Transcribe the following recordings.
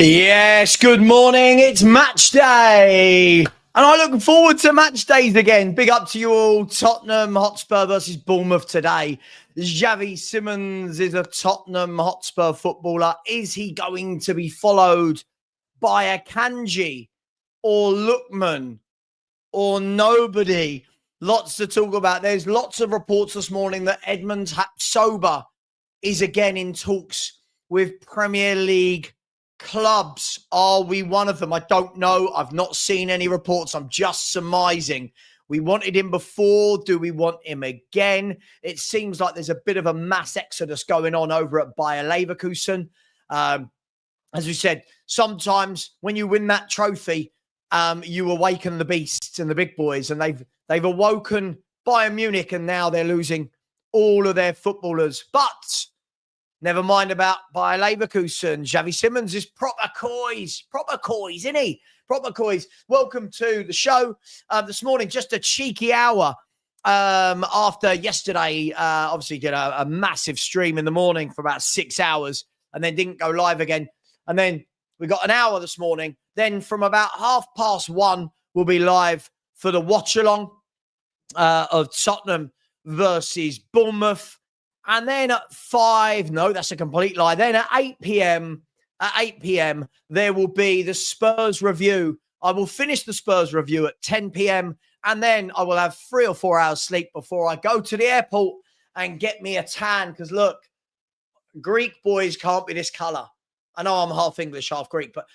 Yes, good morning. It's match day. And I look forward to match days again. Big up to you all. Tottenham Hotspur versus Bournemouth today. Xavi Simmons is a Tottenham Hotspur footballer. Is he going to be followed by Akanji or Lookman or nobody? Lots to talk about. There's lots of reports this morning that Edmund Hapsoba is again in talks with Premier League clubs. Are we one of them? I don't know. I've not seen any reports. I'm just surmising. We wanted him before. Do we want him again? It seems like there's a bit of a mass exodus going on over at Bayer Leverkusen. As we said, sometimes when you win that trophy, you awaken the beasts and the big boys, and they've awoken Bayern Munich, and now they're losing all of their footballers. But never mind about Bayer Leverkusen. Xavi Simmons is proper COYS, isn't he? Proper COYS. Welcome to the show. This morning, just a cheeky hour after yesterday. Obviously, did a massive stream in the morning for about 6 hours and then didn't go live again. And then we got an hour this morning. Then from about 1:30, we'll be live for the watch-along of Tottenham versus Bournemouth. And then at 5, no, that's a complete lie. Then at 8 p.m., there will be the Spurs review. I will finish the Spurs review at 10 p.m. and then I will have 3 or 4 hours sleep before I go to the airport and get me a tan. Because look, Greek boys can't be this colour. I know I'm half English, half Greek, but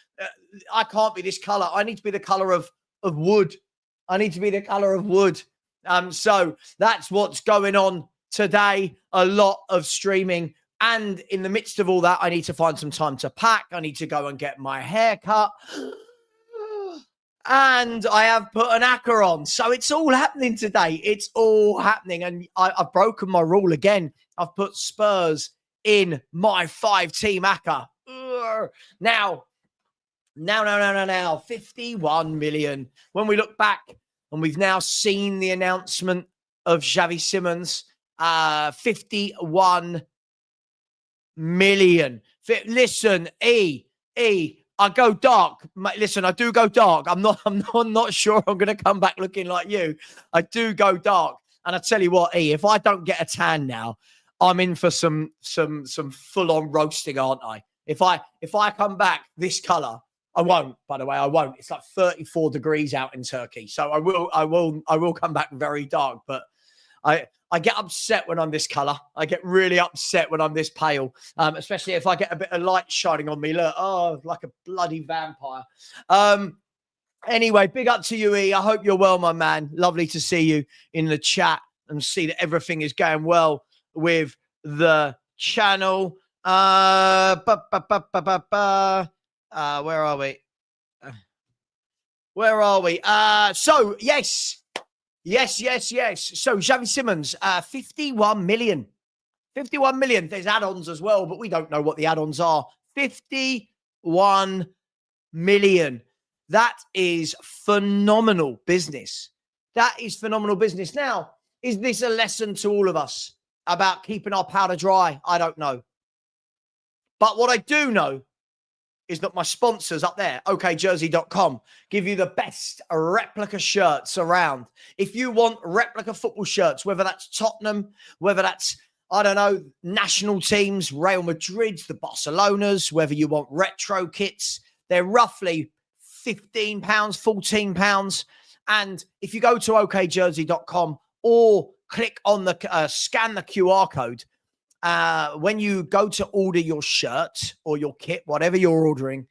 I can't be this colour. I need to be the colour of wood. I need to be the colour of wood. So that's what's going on today. A lot of streaming. And in the midst of all that, I need to find some time to pack. I need to go and get my hair cut. And I have put an acca on. So it's all happening today. It's all happening. And I've broken my rule again. I've put Spurs in my 5-team acca. Now, 51 million. When we look back and we've now seen the announcement of Xavi Simmons, 51 million. Listen, I go dark. Listen, I do go dark. I'm not sure I'm going to come back looking like you. I do go dark. And I tell you what, if I don't get a tan now, I'm in for some full-on roasting, aren't I? If I come back this colour, I won't, by the way, I won't. It's like 34 degrees out in Turkey. So I will come back very dark, but I get upset when I'm this colour. I get really upset when I'm this pale, especially if I get a bit of light shining on me. Look, like a bloody vampire. Anyway, big up to you, E. I hope you're well, my man. Lovely to see you in the chat and see that everything is going well with the channel. Where are we? Where are we? So, yes. So, Xavi Simmons, 51 million. 51 million. There's add-ons as well, but we don't know what the add-ons are. 51 million. That is phenomenal business. That is phenomenal business. Now, is this a lesson to all of us about keeping our powder dry? I don't know. But what I do know is that my sponsors up there, okjersey.com, give you the best replica shirts around. If you want replica football shirts, whether that's Tottenham, whether that's, I don't know, national teams, Real Madrid's, the Barcelonas, whether you want retro kits, they're roughly £15, £14. And if you go to okjersey.com or click on the, scan the QR code, when you go to order your shirt or your kit, whatever you're ordering,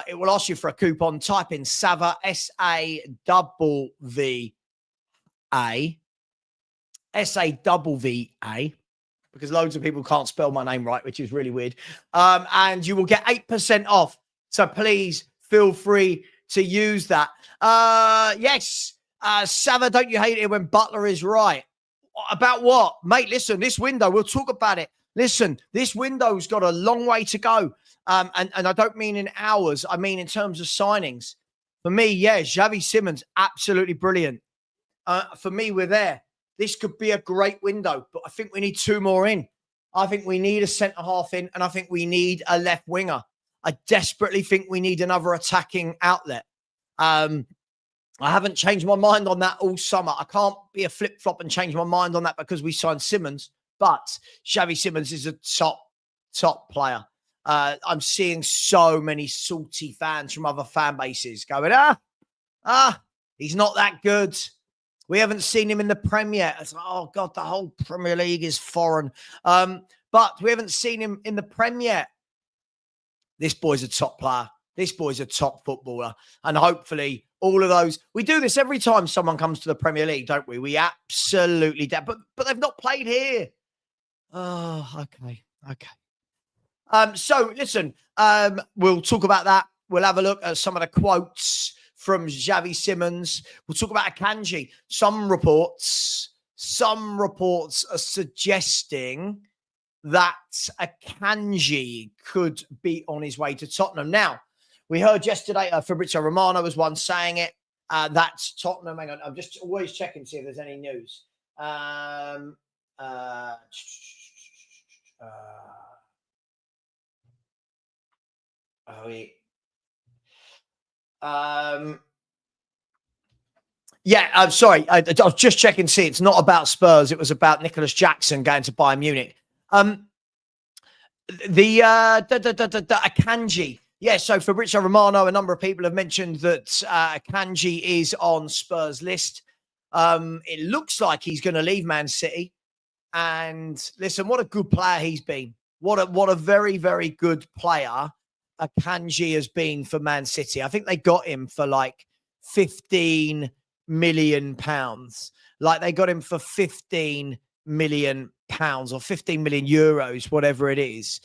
it will ask you for a coupon. Type in SAVA, S-A-V-V-A, because loads of people can't spell my name right, which is really weird. And you will get 8% off. So please feel free to use that. Yes, Sava, don't you hate it when Butler is right? About what? Mate, listen, this window, we'll talk about it. Listen, this window's got a long way to go. And I don't mean in hours. I mean in terms of signings. For me, yeah, Xavi Simmons, absolutely brilliant. For me, we're there. This could be a great window, but I think we need 2 more in. I think we need a centre-half in, and I think we need a left winger. I desperately think we need another attacking outlet. I haven't changed my mind on that all summer. I can't be a flip-flop and change my mind on that because we signed Simmons. But Xavi Simmons is a top player. I'm seeing so many salty fans from other fan bases going, he's not that good. We haven't seen him in the Prem yet. It's like, oh, God, the whole Premier League is foreign. But we haven't seen him in the Prem yet. This boy's a top player. This boy's a top footballer. And hopefully all of those, we do this every time someone comes to the Premier League, don't we? We absolutely do. But they've not played here. Oh, okay. So listen, we'll talk about that. We'll have a look at some of the quotes from Xavi Simmons. We'll talk about Akanji. Some reports are suggesting that Akanji could be on his way to Tottenham. Now, we heard yesterday, Fabrizio Romano was one saying it, that Tottenham, hang on, I'm just always checking to see if there's any news. Yeah, I'm sorry. I was just checking to see. It's not about Spurs. It was about Nicholas Jackson going to Bayern Munich. The Akanji. Yeah, so Fabrizio Romano, a number of people have mentioned that Akanji is on Spurs' list. It looks like he's going to leave Man City. And listen, what a good player he's been. What a very, very good player Akanji has been for Man City. I think they got him for like £15 million. Like they got him for £15 million or 15 million euros, whatever it is.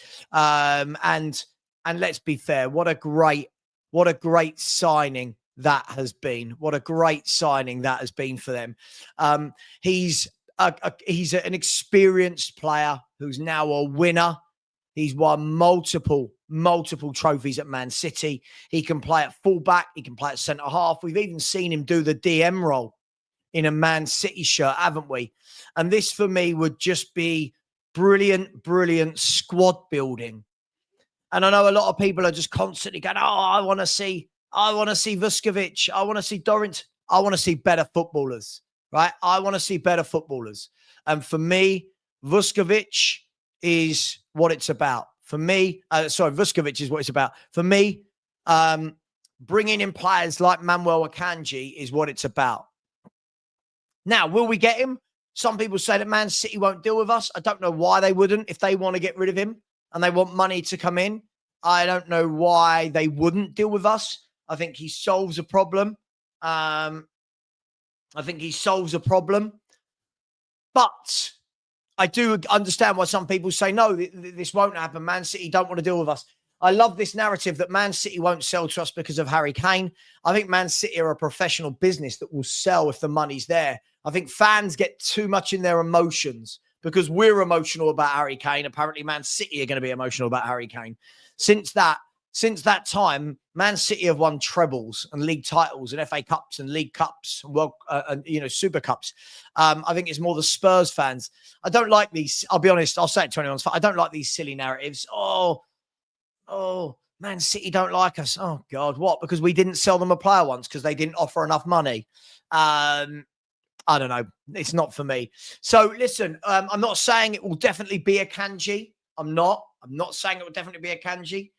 And let's be fair, what a great signing that has been. What a great signing that has been for them. He's an experienced player who's now a winner. He's won multiple trophies at Man City. He can play at fullback. He can play at centre half. We've even seen him do the DM role in a Man City shirt, haven't we? And this for me would just be brilliant squad building. And I know a lot of people are just constantly going, I want to see Vuskovic. I want to see Dorint. I want to see better footballers, right? I want to see better footballers. And for me, Vuskovic is what it's about. For me, Vuskovic is what it's about. For me, bringing in players like Manuel Akanji is what it's about. Now, will we get him? Some people say that Man City won't deal with us. I don't know why they wouldn't. If they want to get rid of him and they want money to come in, I don't know why they wouldn't deal with us. I think he solves a problem. But I do understand why some people say, no, this won't happen. Man City don't want to deal with us. I love this narrative that Man City won't sell to us because of Harry Kane. I think Man City are a professional business that will sell if the money's there. I think fans get too much in their emotions because we're emotional about Harry Kane. Apparently, Man City are going to be emotional about Harry Kane. Since that time, Man City have won trebles and league titles and FA Cups and League Cups and Super Cups. I think it's more the Spurs fans. I don't like these. I'll be honest. I'll say it to anyone's fact. I don't like these silly narratives. Oh, Man City don't like us. Oh God, what? Because we didn't sell them a player once because they didn't offer enough money. I don't know. It's not for me. So listen, I'm not saying it will definitely be Akanji. I'm not saying it will definitely be Akanji.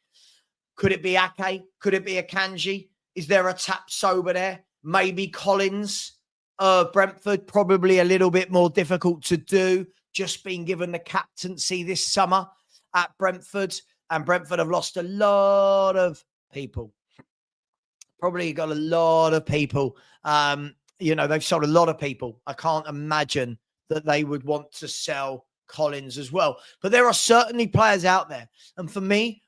Could it be Ake? Could it be Akanji? Is there a tap sober there? Maybe Collins. Brentford, probably a little bit more difficult to do. Just been given the captaincy this summer at Brentford. And Brentford have lost a lot of people. Probably got a lot of people. They've sold a lot of people. I can't imagine that they would want to sell Collins as well. But there are certainly players out there. And for me,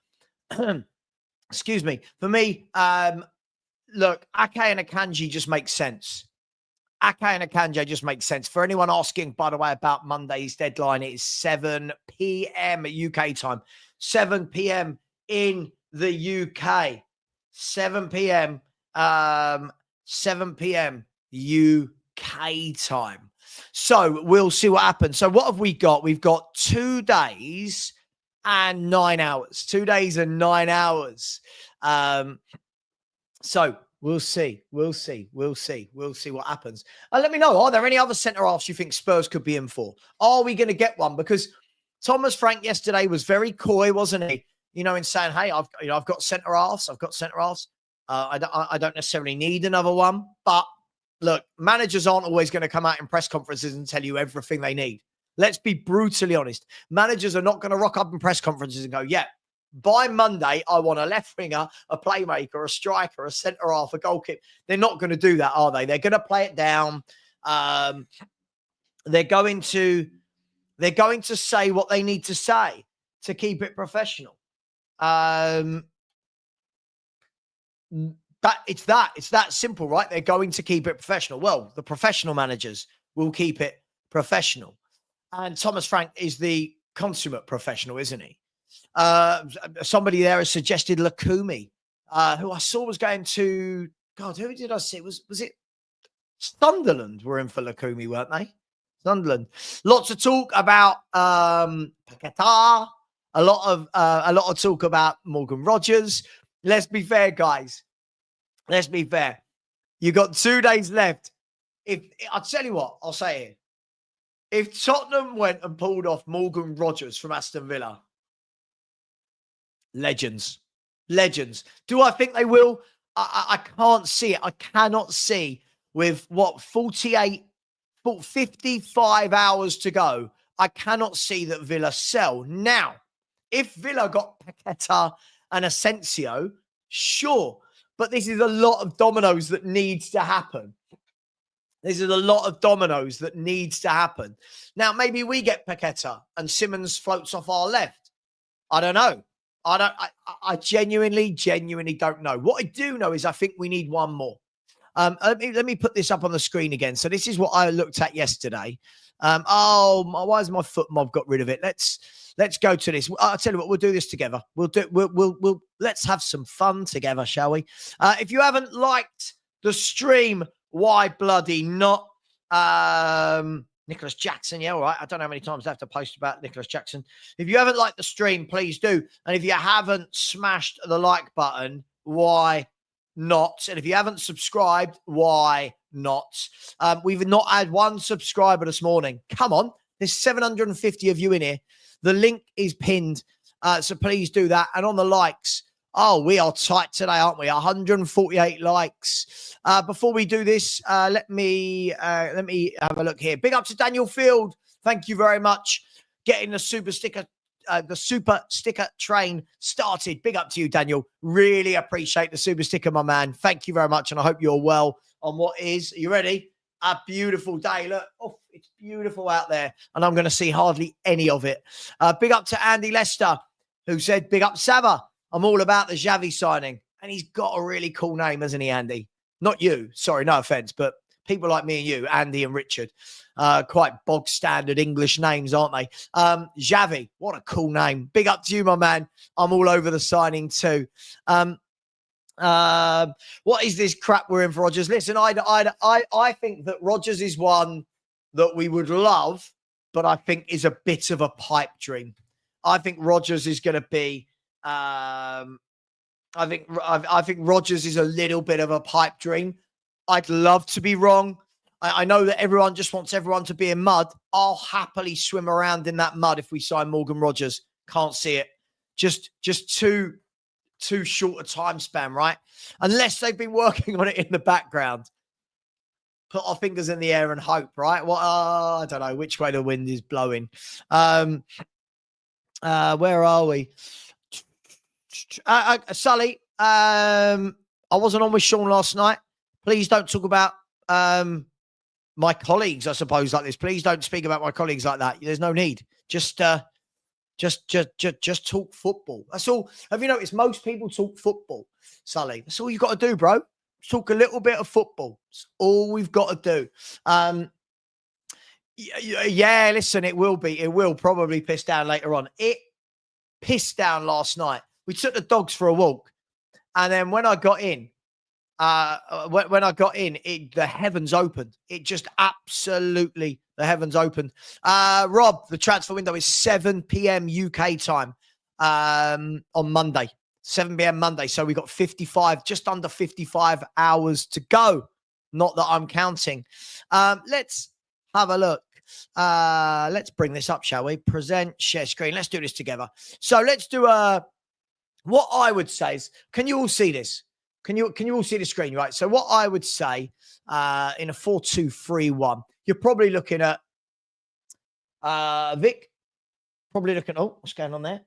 excuse me, look, Ake and Akanji just make sense. Ake and Akanji just make sense. For anyone asking, by the way, about Monday's deadline, it is 7 p.m. UK time. 7 p.m. in the UK. 7 p.m. 7 p.m. UK time. So we'll see what happens. So what have we got? We've got 2 days and 9 hours. 2 days and 9 hours. So we'll see. We'll see what happens. Let me know. Are there any other centre-halves you think Spurs could be in for? Are we going to get one? Because Thomas Frank yesterday was very coy, wasn't he? You know, in saying, hey, I've got centre-halves. I don't necessarily need another one. But look, managers aren't always going to come out in press conferences and tell you everything they need. Let's be brutally honest. Managers are not going to rock up in press conferences and go, yeah, by Monday, I want a left winger, a playmaker, a striker, a centre-half, a goalkeeper. They're not going to do that, are they? They're going to play it down. They're going to say what they need to say to keep it professional. It's that simple, right? They're going to keep it professional. Well, the professional managers will keep it professional. And Thomas Frank is the consummate professional, isn't he? Somebody there has suggested Lookman, who I saw was going to, God, who did I see? Was it Sunderland were in for Lookman, weren't they? Sunderland. Lots of talk about Paquetá. A lot of talk about Morgan Rogers. Let's be fair, guys. Let's be fair. You got 2 days left. I'll tell you what, I'll say it. If Tottenham went and pulled off Morgan Rogers from Aston Villa, legends. Do I think they will? I can't see it. I cannot see with 55 hours to go. I cannot see that Villa sell. Now, if Villa got Paquetá and Asensio, sure. But this is a lot of dominoes that needs to happen. Now, maybe we get Paquetá and Simmons floats off our left. I don't know. I genuinely don't know. What I do know is I think we need one more. Let me put this up on the screen again. So this is what I looked at yesterday. Why has my foot mob got rid of it? Let's go to this. I'll tell you what, we'll do this together. Let's have some fun together, shall we? If you haven't liked the stream, why bloody not? Nicholas Jackson, yeah, all right. I don't know how many times I have to post about Nicholas Jackson. If you haven't liked the stream, please do. And if you haven't smashed the like button, why not? And if you haven't subscribed, why not? We've not had one subscriber this morning. Come on. There's 750 of you in here. The link is pinned. So please do that. And on the likes, we are tight today, aren't we? 148 likes. Before we do this, let me have a look here. Big up to Daniel Field. Thank you very much. Getting the super sticker train started. Big up to you, Daniel. Really appreciate the super sticker, my man. Thank you very much. And I hope you're well on what is, are you ready? A beautiful day. Look, it's beautiful out there. And I'm going to see hardly any of it. Big up to Andy Lester, who said, big up Sava. I'm all about the Xavi signing. And he's got a really cool name, hasn't he, Andy? Not you. Sorry, no offense. But people like me and you, Andy and Richard, quite bog standard English names, aren't they? Xavi, what a cool name. Big up to you, my man. I'm all over the signing too. What is this crap we're in for Rodgers? Listen, I think that Rodgers is one that we would love, but I think is a bit of a pipe dream. I think Rodgers is going to be, I think Rodgers is a little bit of a pipe dream. I'd love to be wrong. I know that everyone just wants everyone to be in mud. I'll happily swim around in that mud if we sign Morgan Rogers. Can't see it. Just too short a time span, right? Unless they've been working on it in the background. Put our fingers in the air and hope, right? Well, I don't know which way the wind is blowing. Where are we? Sully, I wasn't on with Sean last night. Please don't talk about my colleagues, I suppose, like this. Please don't speak about my colleagues like that. There's no need. Just talk football. That's all. Have you noticed most people talk football, Sully? That's all you've got to do, bro. Talk a little bit of football. That's all we've got to do. Yeah, listen, it will probably piss down later on. It pissed down last night. We took the dogs for a walk. And then when I got in, the heavens opened. It just absolutely, the heavens opened. Rob, the transfer window is 7 p.m. UK time. on Monday, 7 p.m. Monday. So we got 55, just under 55 hours to go. Not that I'm counting. Let's have a look. Let's bring this up, shall we? Present, share screen. Let's do this together. So let's do what I would say is, can you all see this? Can you all see the screen, right? So what I would say in a 4-2-3-1, you're probably looking at Vic. Probably looking. Oh, what's going on there?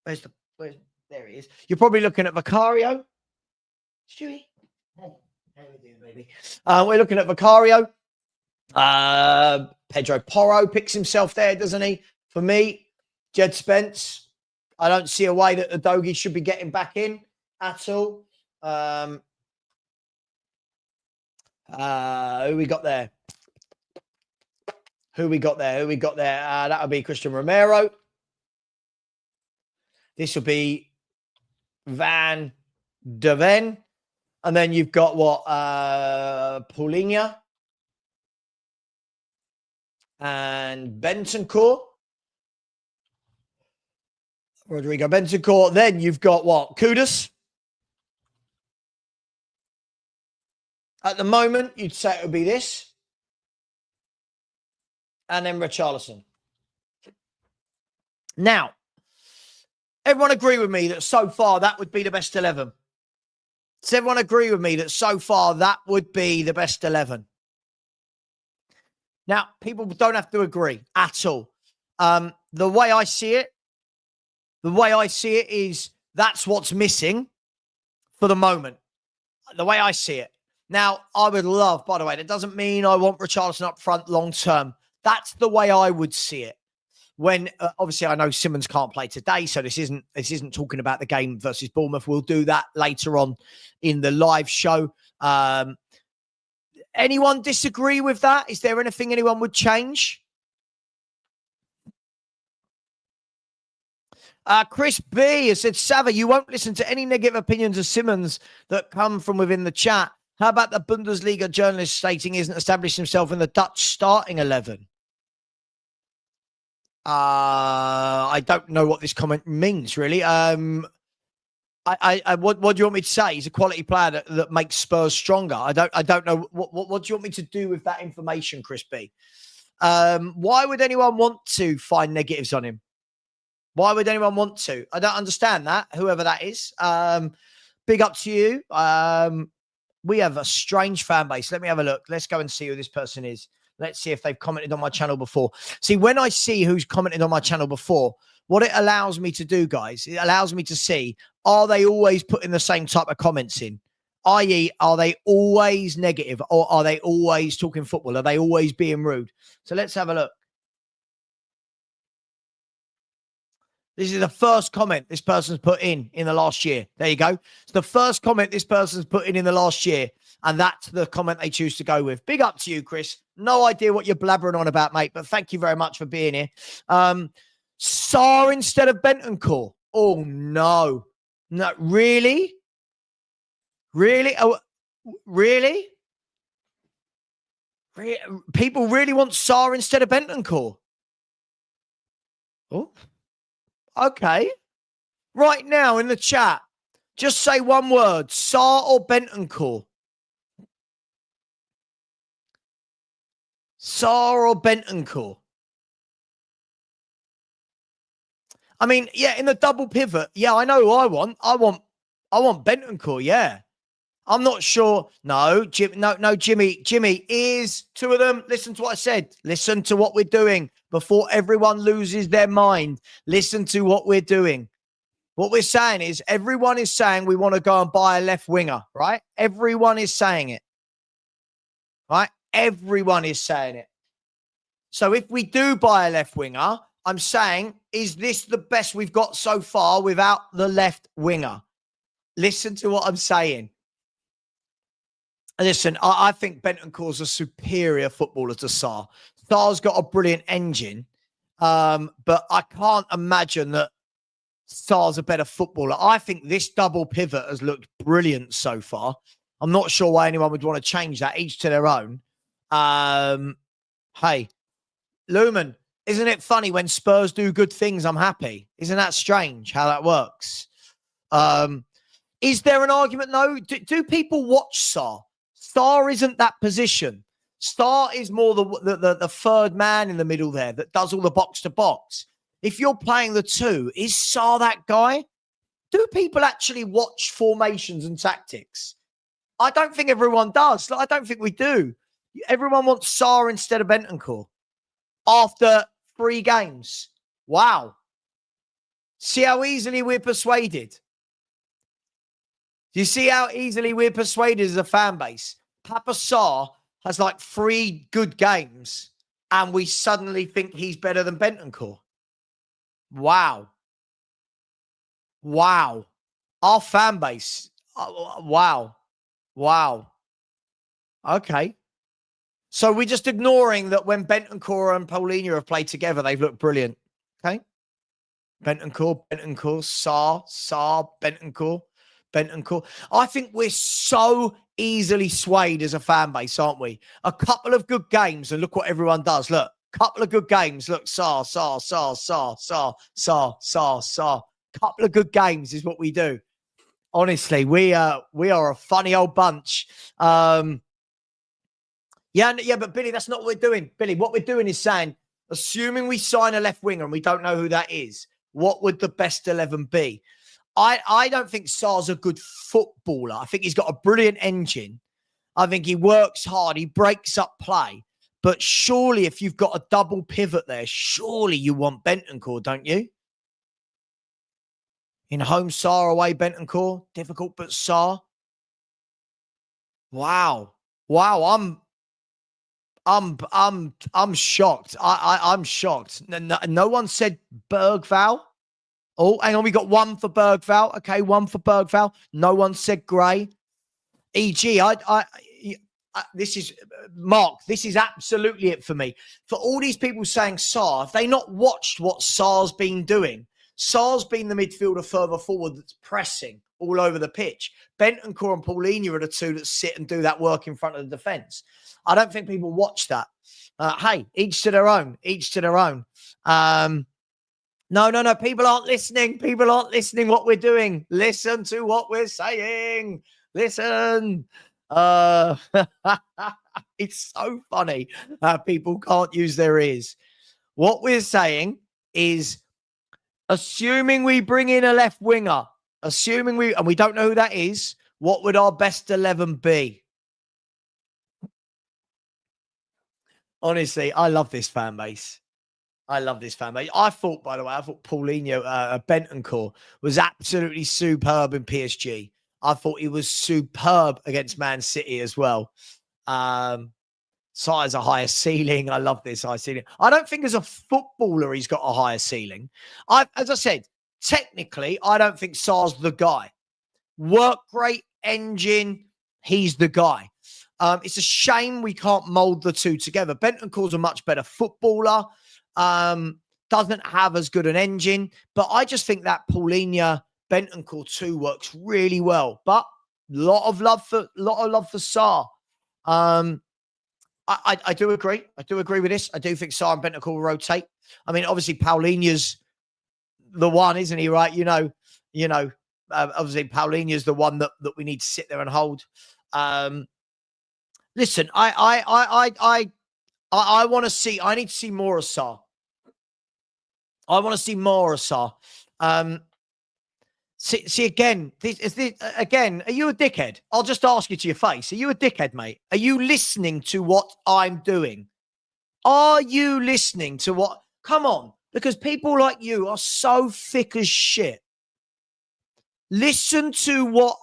There he is. You're probably looking at Vicario. Stewie. How are we doing, baby? We're looking at Vicario. Pedro Porro picks himself there, doesn't he? For me, Jed Spence. I don't see a way that the Doggy should be getting back in at all. Who we got there? That would be Christian Romero. This will be Van de Ven. And then you've got what? Paulinho and Bentancur. Rodrigo Bentancur. Then you've got what? Kudus. At the moment, you'd say it would be this. And then Richarlison. Now, everyone agree with me that so far that would be the best 11? Does everyone agree with me that so far that would be the best 11? Now, people don't have to agree at all. The way I see it is that's what's missing for the moment. The way I see it. Now, I would love, by the way, that doesn't mean I want Richarlison up front long term. That's the way I would see it. When obviously I know Simmons can't play today, so this isn't talking about the game versus Bournemouth. We'll do that later on in the live show. Anyone disagree with that? Is there anything anyone would change? Chris B has said, Sava, you won't listen to any negative opinions of Simmons that come from within the chat. How about the Bundesliga journalist stating he hasn't established himself in the Dutch starting 11? I don't know what this comment means, really. What do you want me to say? He's a quality player that makes Spurs stronger. I don't know. What do you want me to do with that information, Chris B? Why would anyone want to find negatives on him? Why would anyone want to? I don't understand that, whoever that is. Big up to you. We have a strange fan base. Let me have a look. Let's go and see who this person is. Let's see if they've commented on my channel before. See, when I see who's commented on my channel before, what it allows me to do, guys, it allows me to see, are they always putting the same type of comments in? I.e., are they always negative or are they always talking football? Are they always being rude? So let's have a look. This is the first comment this person's put in the last year. There you go. It's the first comment this person's put in the last year. And that's the comment they choose to go with. Big up to you, Chris. No idea what you're blabbering on about, mate, but thank you very much for being here. Sarr instead of Bentancur. Oh, no. No, really? Really? Oh, really? People really want Sarr instead of Bentancur? Oh, okay. Right now in the chat, just say one word, Sarr or Bentancur. Sarr or Bentancur? I mean, yeah, in the double pivot, yeah, I know who I want. I want Bentancur, yeah. I'm not sure. No, Jimmy, ears, two of them. Listen to what I said. Listen to what we're doing before everyone loses their mind. Listen to what we're doing. What we're saying is everyone is saying we want to go and buy a left winger, right? Everyone is saying it, right? Everyone is saying it. So if we do buy a left winger, I'm saying, is this the best we've got so far without the left winger? Listen to what I'm saying. Listen, I think Bentancur's a superior footballer to Sarr. Sarr's got a brilliant engine, but I can't imagine that Sarr's a better footballer. I think this double pivot has looked brilliant so far. I'm not sure why anyone would want to change that, each to their own. Hey, Lumen, Isn't it funny when Spurs do good things, I'm happy? Isn't that strange how that works? Is there an argument? No. Do people watch Sar? Sar isn't that position. Sar is more the third man in the middle there that does all the box to box. If you're playing the two, is Sar that guy? Do people actually watch formations and tactics? I don't think everyone does. I don't think we do. Everyone wants Sar instead of Bentancur after 3 games. Wow. See how easily we're persuaded? Do you see how easily we're persuaded as a fan base? Papa Sarr has like 3 good games and we suddenly think he's better than Bentancur. Wow. Wow. Our fan base. Wow. Wow. Okay. So we're just ignoring that when Bentancur and Paulinho have played together, they've looked brilliant. Okay. Bentancur, Sarr, Bentancur. I think we're so easily swayed as a fan base, aren't we? A couple of good games, and look what everyone does. Look, couple of good games. Look, Sarr. Couple of good games is what we do. Honestly, we are a funny old bunch. Yeah, but Billy, that's not what we're doing. Billy, what we're doing is saying, assuming we sign a left winger and we don't know who that is, what would the best 11 be? I don't think Sarr's a good footballer. I think he's got a brilliant engine. I think he works hard. He breaks up play. But surely if you've got a double pivot there, surely you want Bentancur, don't you? In home, Sarr, away, Bentancur. Difficult, but Sarr. Wow. I'm shocked. I'm shocked. No one said Bergval. Oh, hang on. We got 1 for Bergval. Okay, 1 for Bergval. No one said Gray. E.g., this is Mark. This is absolutely it for me. For all these people saying Sarr, have they not watched what Sarr's been doing? Sarr's been the midfielder further forward that's pressing all over the pitch. Bentancur and Paulinho are the 2 that sit and do that work in front of the defence. I don't think people watch that. Hey, each to their own. Each to their own. No. People aren't listening. People aren't listening what we're doing. Listen to what we're saying. Listen. It's so funny how people can't use their ears. What we're saying is, assuming we bring in a left winger, and we don't know who that is, what would our best 11 be? Honestly, I love this fan base. I thought, by the way, Paulinho, Bentancur was absolutely superb in PSG. I thought he was superb against Man City as well. Sarr has a higher ceiling. I love this high ceiling. I don't think as a footballer he's got a higher ceiling. As I said, technically, I don't think Sarr's the guy. Work rate, engine, he's the guy. It's a shame we can't mould the 2 together. Bentancur's a much better footballer. Doesn't have as good an engine. But I just think that Paulinho Bentancur 2 works really well. But a lot of love for Sarr. I do agree. I do agree with this. I do think Sarr and Bentancur will rotate. I mean, obviously, Paulinho's the one, isn't he? Right? Obviously, Paulinho's the one that we need to sit there and hold. Listen, I want to see. I need to see more of Sarr. I want to see more of Sarr. See again. Again. Are you a dickhead? I'll just ask you to your face. Are you a dickhead, mate? Are you listening to what I'm doing? Are you listening to what? Come on, because people like you are so thick as shit. Listen to what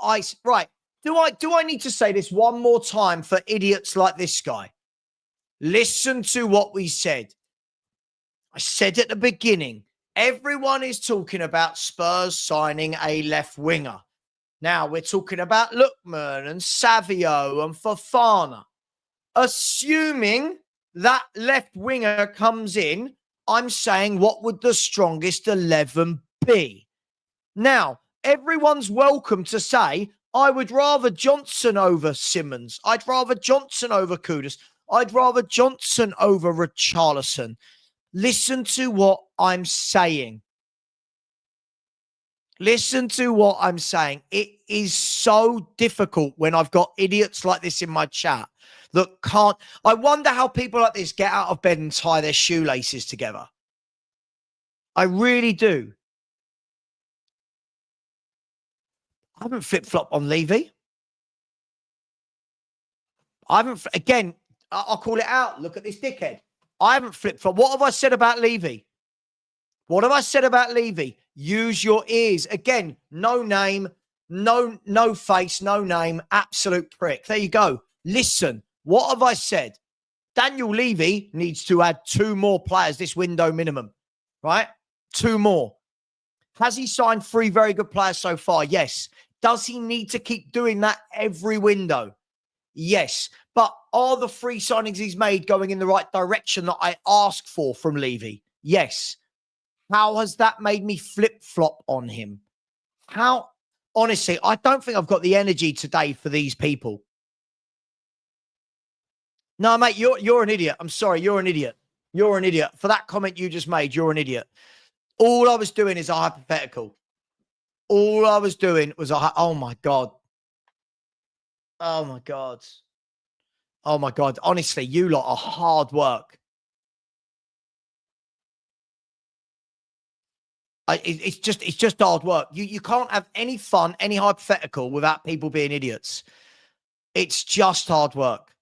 right. Do I need to say this one more time for idiots like this guy? Listen to what we said. I said at the beginning, everyone is talking about Spurs signing a left winger. Now we're talking about Lookman and Savio and Fofana. Assuming that left winger comes in, I'm saying, what would the strongest 11 be? Now, everyone's welcome to say, I would rather Johnson over Simmons. I'd rather Johnson over Kudus. I'd rather Johnson over Richarlison. Listen to what I'm saying. Listen to what I'm saying. It is so difficult when I've got idiots like this in my chat that can't. I wonder how people like this get out of bed and tie their shoelaces together. I really do. I haven't flip-flopped on Levy. I haven't, again, I'll call it out. Look at this dickhead. I haven't flip-flopped. What have I said about Levy? What have I said about Levy? Use your ears. Again, no name, no face, no name, absolute prick. There you go. Listen, what have I said? Daniel Levy needs to add 2 more players this window minimum, right? 2 more. Has he signed 3 very good players so far? Yes. Does he need to keep doing that every window? Yes. But are the 3 signings he's made going in the right direction that I asked for from Levy? Yes. How has that made me flip-flop on him? How? Honestly, I don't think I've got the energy today for these people. No, mate, you're an idiot. I'm sorry, you're an idiot. You're an idiot. For that comment you just made, you're an idiot. All I was doing is a hypothetical. All I was doing was oh my God. Oh my God. Oh my God. Honestly, you lot are hard work. It's just hard work. You can't have any fun, any hypothetical without people being idiots. It's just hard work,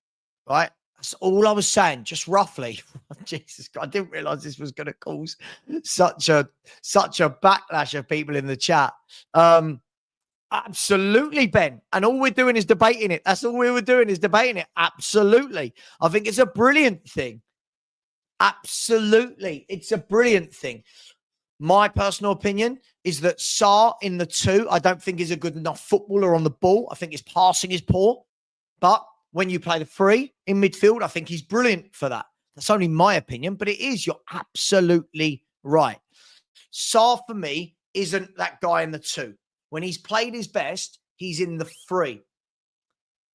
right? That's all I was saying, just roughly. Jesus God, I didn't realize this was going to cause such a backlash of people in the chat. Absolutely, Ben. And all we're doing is debating it. That's all we were doing is debating it. Absolutely. I think it's a brilliant thing. Absolutely. It's a brilliant thing. My personal opinion is that Sarr in the 2, I don't think is a good enough footballer on the ball. I think his passing is poor. But when you play the 3 in midfield, I think he's brilliant for that. That's only my opinion, but it is. You're absolutely right. Sarr, for me, isn't that guy in the 2. When he's played his best, he's in the 3.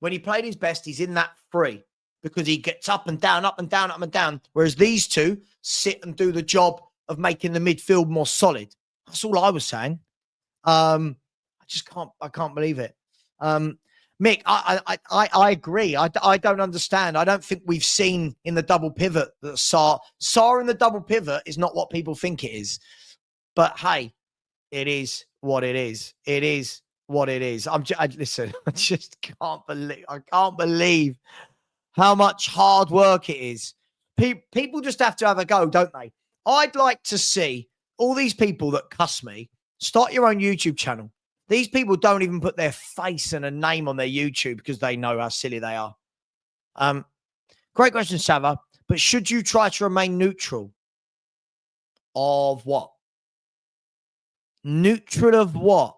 When he played his best, he's in that 3 because he gets up and down, up and down, up and down. Whereas these 2 sit and do the job of making the midfield more solid. That's all I was saying. I can't believe it. Mick, I agree. I don't understand. I don't think we've seen in the double pivot that Sarr in the double pivot is not what people think it is. But hey, it is what it is. It is what it is. Listen, I just can't believe how much hard work it is. People just have to have a go, don't they? I'd like to see all these people that cuss me, start your own YouTube channel. These people don't even put their face and a name on their YouTube because they know how silly they are. Great question, Sava. But should you try to remain neutral? Of what? Neutral of what?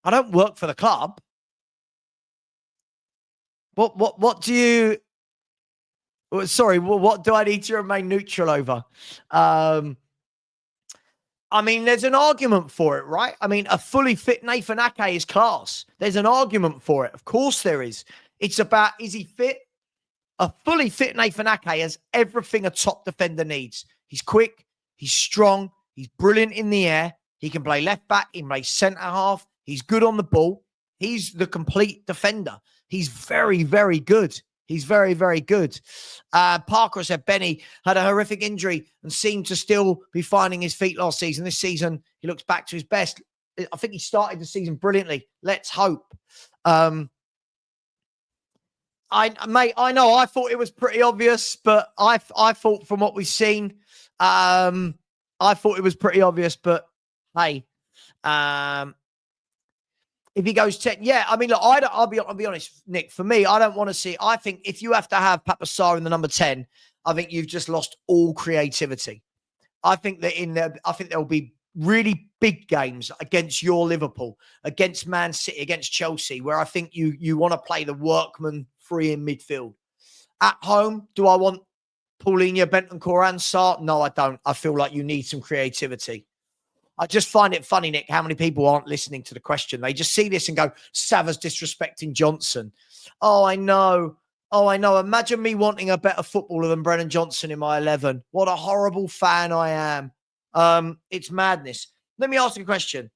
I don't work for the club. What do you... Sorry, what do I need to remain neutral over? I mean, there's an argument for it, right? I mean, a fully fit Nathan Ake is class. There's an argument for it. Of course there is. It's about, is he fit? A fully fit Nathan Ake has everything a top defender needs. He's quick. He's strong. He's brilliant in the air. He can play left back. He can play centre half. He's good on the ball. He's the complete defender. He's very, very good. He's very, very good. Parker said Benny had a horrific injury and seemed to still be finding his feet last season. This season, he looks back to his best. I think he started the season brilliantly. Let's hope. I know I thought it was pretty obvious, but I thought from what we've seen, I thought it was pretty obvious, but hey, if he goes 10, yeah, I mean, look, I'll be honest, Nick. For me, I don't want to see. I think if you have to have Papa Sarr in the number 10, I think you've just lost all creativity. I think that there'll be really big games against your Liverpool, against Man City, against Chelsea, where I think you want to play the workman free in midfield. At home, do I want Paulinho, Bentancur, and Sarr? No, I don't. I feel like you need some creativity. I just find it funny, Nick, how many people aren't listening to the question. They just see this and go, Sava's disrespecting Johnson. Oh, I know. Oh, I know. Imagine me wanting a better footballer than Brennan Johnson in my 11. What a horrible fan I am. It's madness. Let me ask you a question.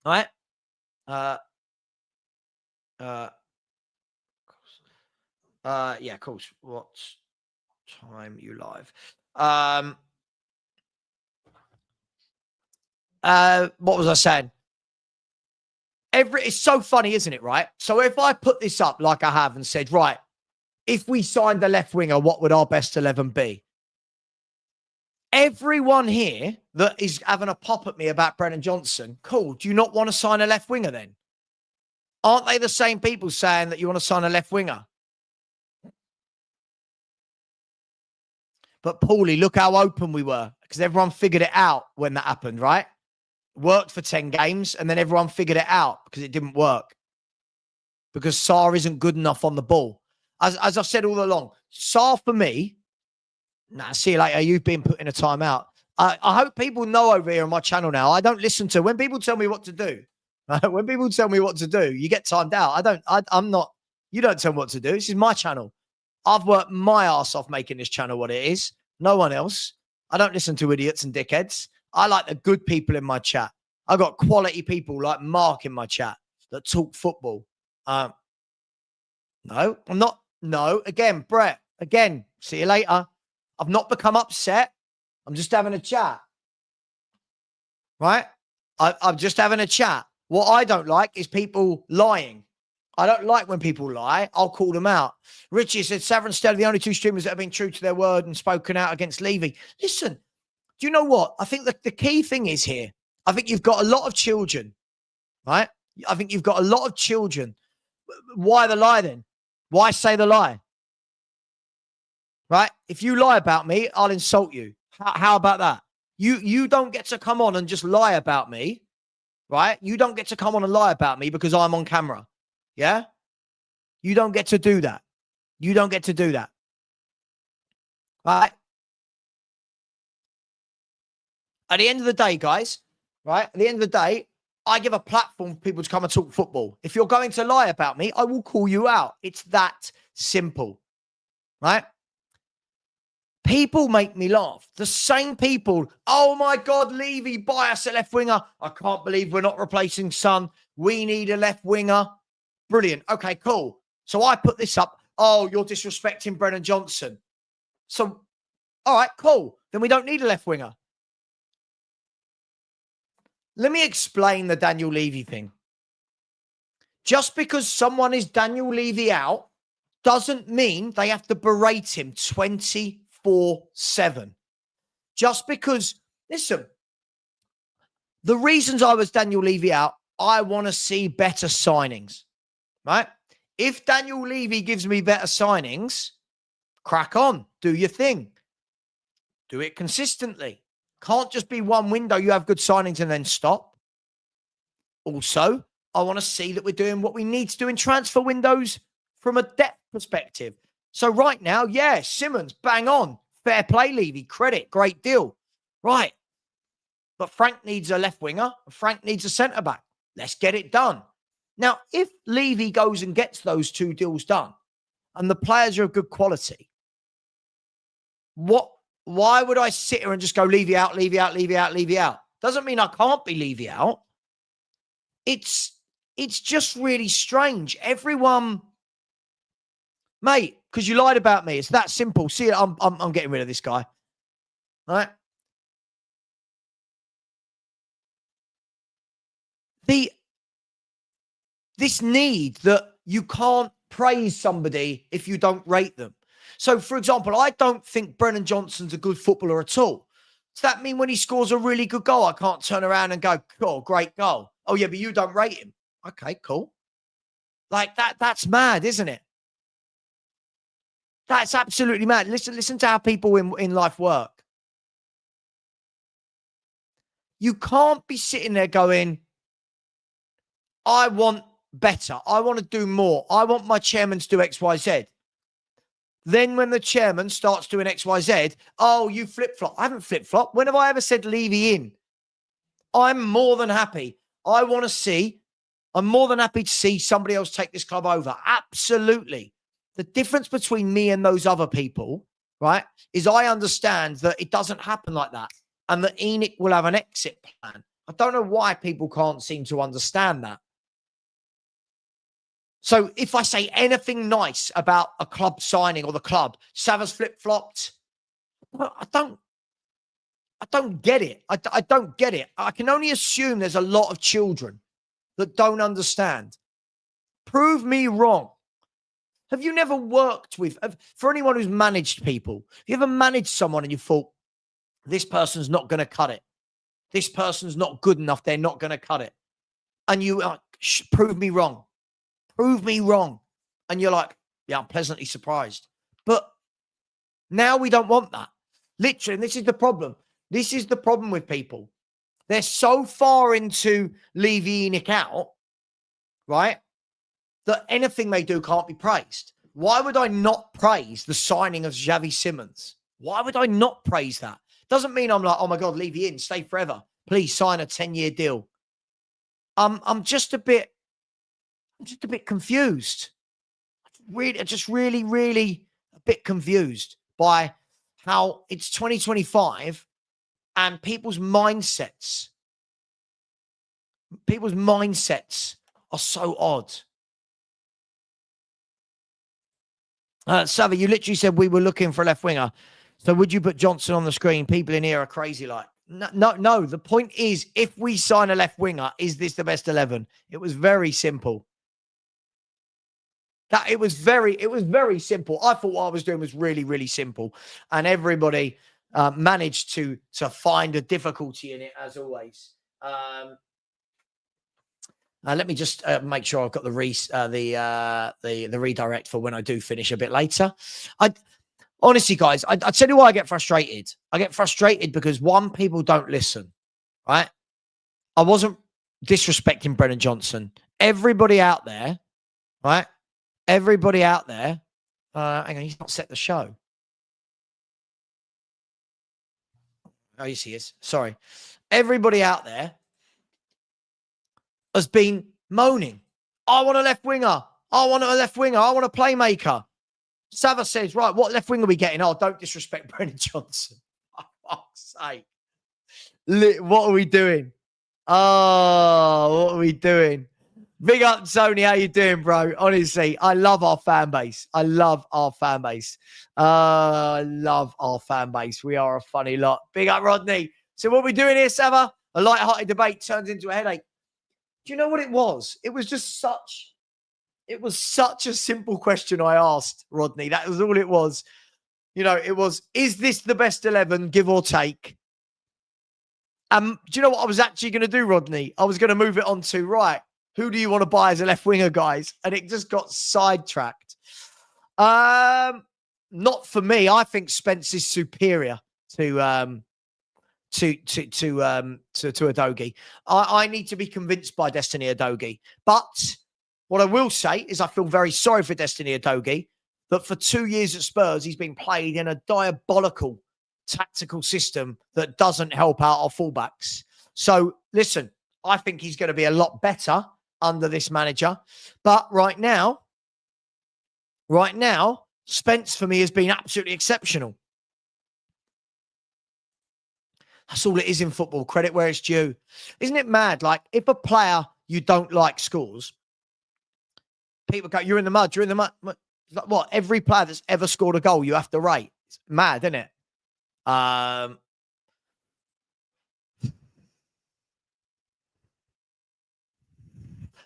All right. Yeah, of course. What time you live? What was I saying? It's so funny, isn't it? Right. So if I put this up like I have and said, right, if we signed the left winger, what would our best 11 be? Everyone here that is having a pop at me about Brennan Johnson, cool. Do you not want to sign a left winger then? Aren't they the same people saying that you want to sign a left winger? But Paulie, look how open we were because everyone figured it out when that happened, right? Worked for 10 games and then everyone figured it out because it didn't work. Because Sarr isn't good enough on the ball. As I've said all along, Sarr for me, see you later. You've been put in a timeout. I hope people know over here on my channel now. I don't listen to when people tell me what to do. When people tell me what to do, you get timed out. I'm not, you don't tell me what to do. This is my channel. I've worked my ass off making this channel what it is. No one else. I don't listen to idiots and dickheads. I like the good people in my chat. I got quality people like Mark in my chat that talk football. No, I'm not. No, again, Brett, again, see you later. I've not become upset. I'm just having a chat. Right? I'm just having a chat. What I don't like is people lying. I don't like when people lie. I'll call them out. Richie said, Savra and Stella are the only two streamers that have been true to their word and spoken out against Levy. Listen, do you know what? I think the key thing is here. I think you've got a lot of children, right? I think you've got a lot of children. Why the lie then? Why say the lie? Right? If you lie about me, I'll insult you. How about that? You don't get to come on and just lie about me, right? You don't get to come on and lie about me because I'm on camera. Yeah? You don't get to do that. You don't get to do that. Right? At the end of the day, guys, right? At the end of the day, I give a platform for people to come and talk football. If you're going to lie about me, I will call you out. It's that simple. Right? People make me laugh. The same people. Oh my God, Levy, buy us a left winger. I can't believe we're not replacing Son. We need a left winger. Brilliant. Okay, cool. So I put this up. Oh, you're disrespecting Brennan Johnson. So, all right, cool. Then we don't need a left winger. Let me explain the Daniel Levy thing. Just because someone is Daniel Levy out doesn't mean they have to berate him 24/7. Just because, listen, the reasons I was Daniel Levy out, I want to see better signings, right? If Daniel Levy gives me better signings, crack on, do your thing. Do it consistently. Can't just be one window, you have good signings and then stop. Also, I want to see that we're doing what we need to do in transfer windows from a depth perspective. So right now, yeah, Simmons, bang on. Fair play, Levy. Credit, great deal. Right. But Frank needs a left winger. Frank needs a centre-back. Let's get it done. Now, if Levy goes and gets those two deals done and the players are of good quality, why would I sit here and just go Levy out, Levy out, Levy out, Levy out? Doesn't mean I can't be Levy out. It's just really strange. Everyone, mate, because you lied about me. It's that simple. See, I'm getting rid of this guy. All right. This need that you can't praise somebody if you don't rate them. So, for example, I don't think Brennan Johnson's a good footballer at all. Does that mean when he scores a really good goal, I can't turn around and go, cool, great goal? Oh, yeah, but you don't rate him. Okay, cool. Like that's mad, isn't it? That's absolutely mad. Listen to how people in life work. You can't be sitting there going, I want better. I want to do more. I want my chairman to do X, Y, Z. Then when the chairman starts doing X, Y, Z, oh, you flip-flop. I haven't flip-flop. When have I ever said Levy in? I'm more than happy. I'm more than happy to see somebody else take this club over. Absolutely. The difference between me and those other people, right, is I understand that it doesn't happen like that and that Enoch will have an exit plan. I don't know why people can't seem to understand that. So if I say anything nice about a club signing or the club, Savas flip-flopped, well, I don't get it. I don't get it. I can only assume there's a lot of children that don't understand. Prove me wrong. Have you never worked with, for anyone who's managed people, have you ever managed someone and you thought, this person's not going to cut it? This person's not good enough. They're not going to cut it. And you prove me wrong. Prove me wrong. And you're like, yeah, I'm pleasantly surprised. But now we don't want that. Literally, and this is the problem. This is the problem with people. They're so far into Levy Enoch out, right, that anything they do can't be praised. Why would I not praise the signing of Xavi Simmons? Why would I not praise that? Doesn't mean I'm like, oh my God, Levy in, stay forever. Please sign a 10-year deal. I'm just a bit confused. Really a bit confused by how it's 2025 and people's mindsets are so odd. Xavi, you literally said we were looking for a left winger. So would you put Johnson on the screen? People in here are crazy like. No. The point is, if we sign a left winger, is this the best 11? It was very simple. It was very simple. I thought what I was doing was really, really simple. And everybody managed to find a difficulty in it, as always. Let me just make sure I've got the redirect for when I do finish a bit later. Honestly, guys, I tell you why I get frustrated. I get frustrated because, one, people don't listen, right? I wasn't disrespecting Brennan Johnson. Everybody out there, right? Everybody out there, hang on, he's not set the show. Oh, yes, he is. Sorry. Everybody out there has been moaning. I want a left winger. I want a left winger. I want a playmaker. Sava says, right, what left wing are we getting? Oh, don't disrespect Brennan Johnson. For fuck's sake. What are we doing? Oh, what are we doing? Big up, Sony. How you doing, bro? Honestly, I love our fan base. I love our fan base. We are a funny lot. Big up, Rodney. So what are we doing here, Sava? A light-hearted debate turns into a headache. Do you know what it was? It was such a simple question I asked, Rodney. That was all it was. You know, it was, is this the best 11, give or take? Do you know what I was actually going to do, Rodney? I was going to move it on to, right, who do you want to buy as a left winger, guys? And it just got sidetracked. Not for me. I think Spence is superior to Udogie. I need to be convinced by Destiny Udogie. But what I will say is I feel very sorry for Destiny Udogie that for 2 years at Spurs, he's been played in a diabolical tactical system that doesn't help out our fullbacks. So listen, I think he's going to be a lot better under this manager. But right now, Spence for me has been absolutely exceptional. That's all it is in football. Credit where it's due. Isn't it mad? Like, if a player you don't like scores, people go, you're in the mud, you're in the mud. Like, what? Every player that's ever scored a goal, you have to rate. It's mad, isn't it?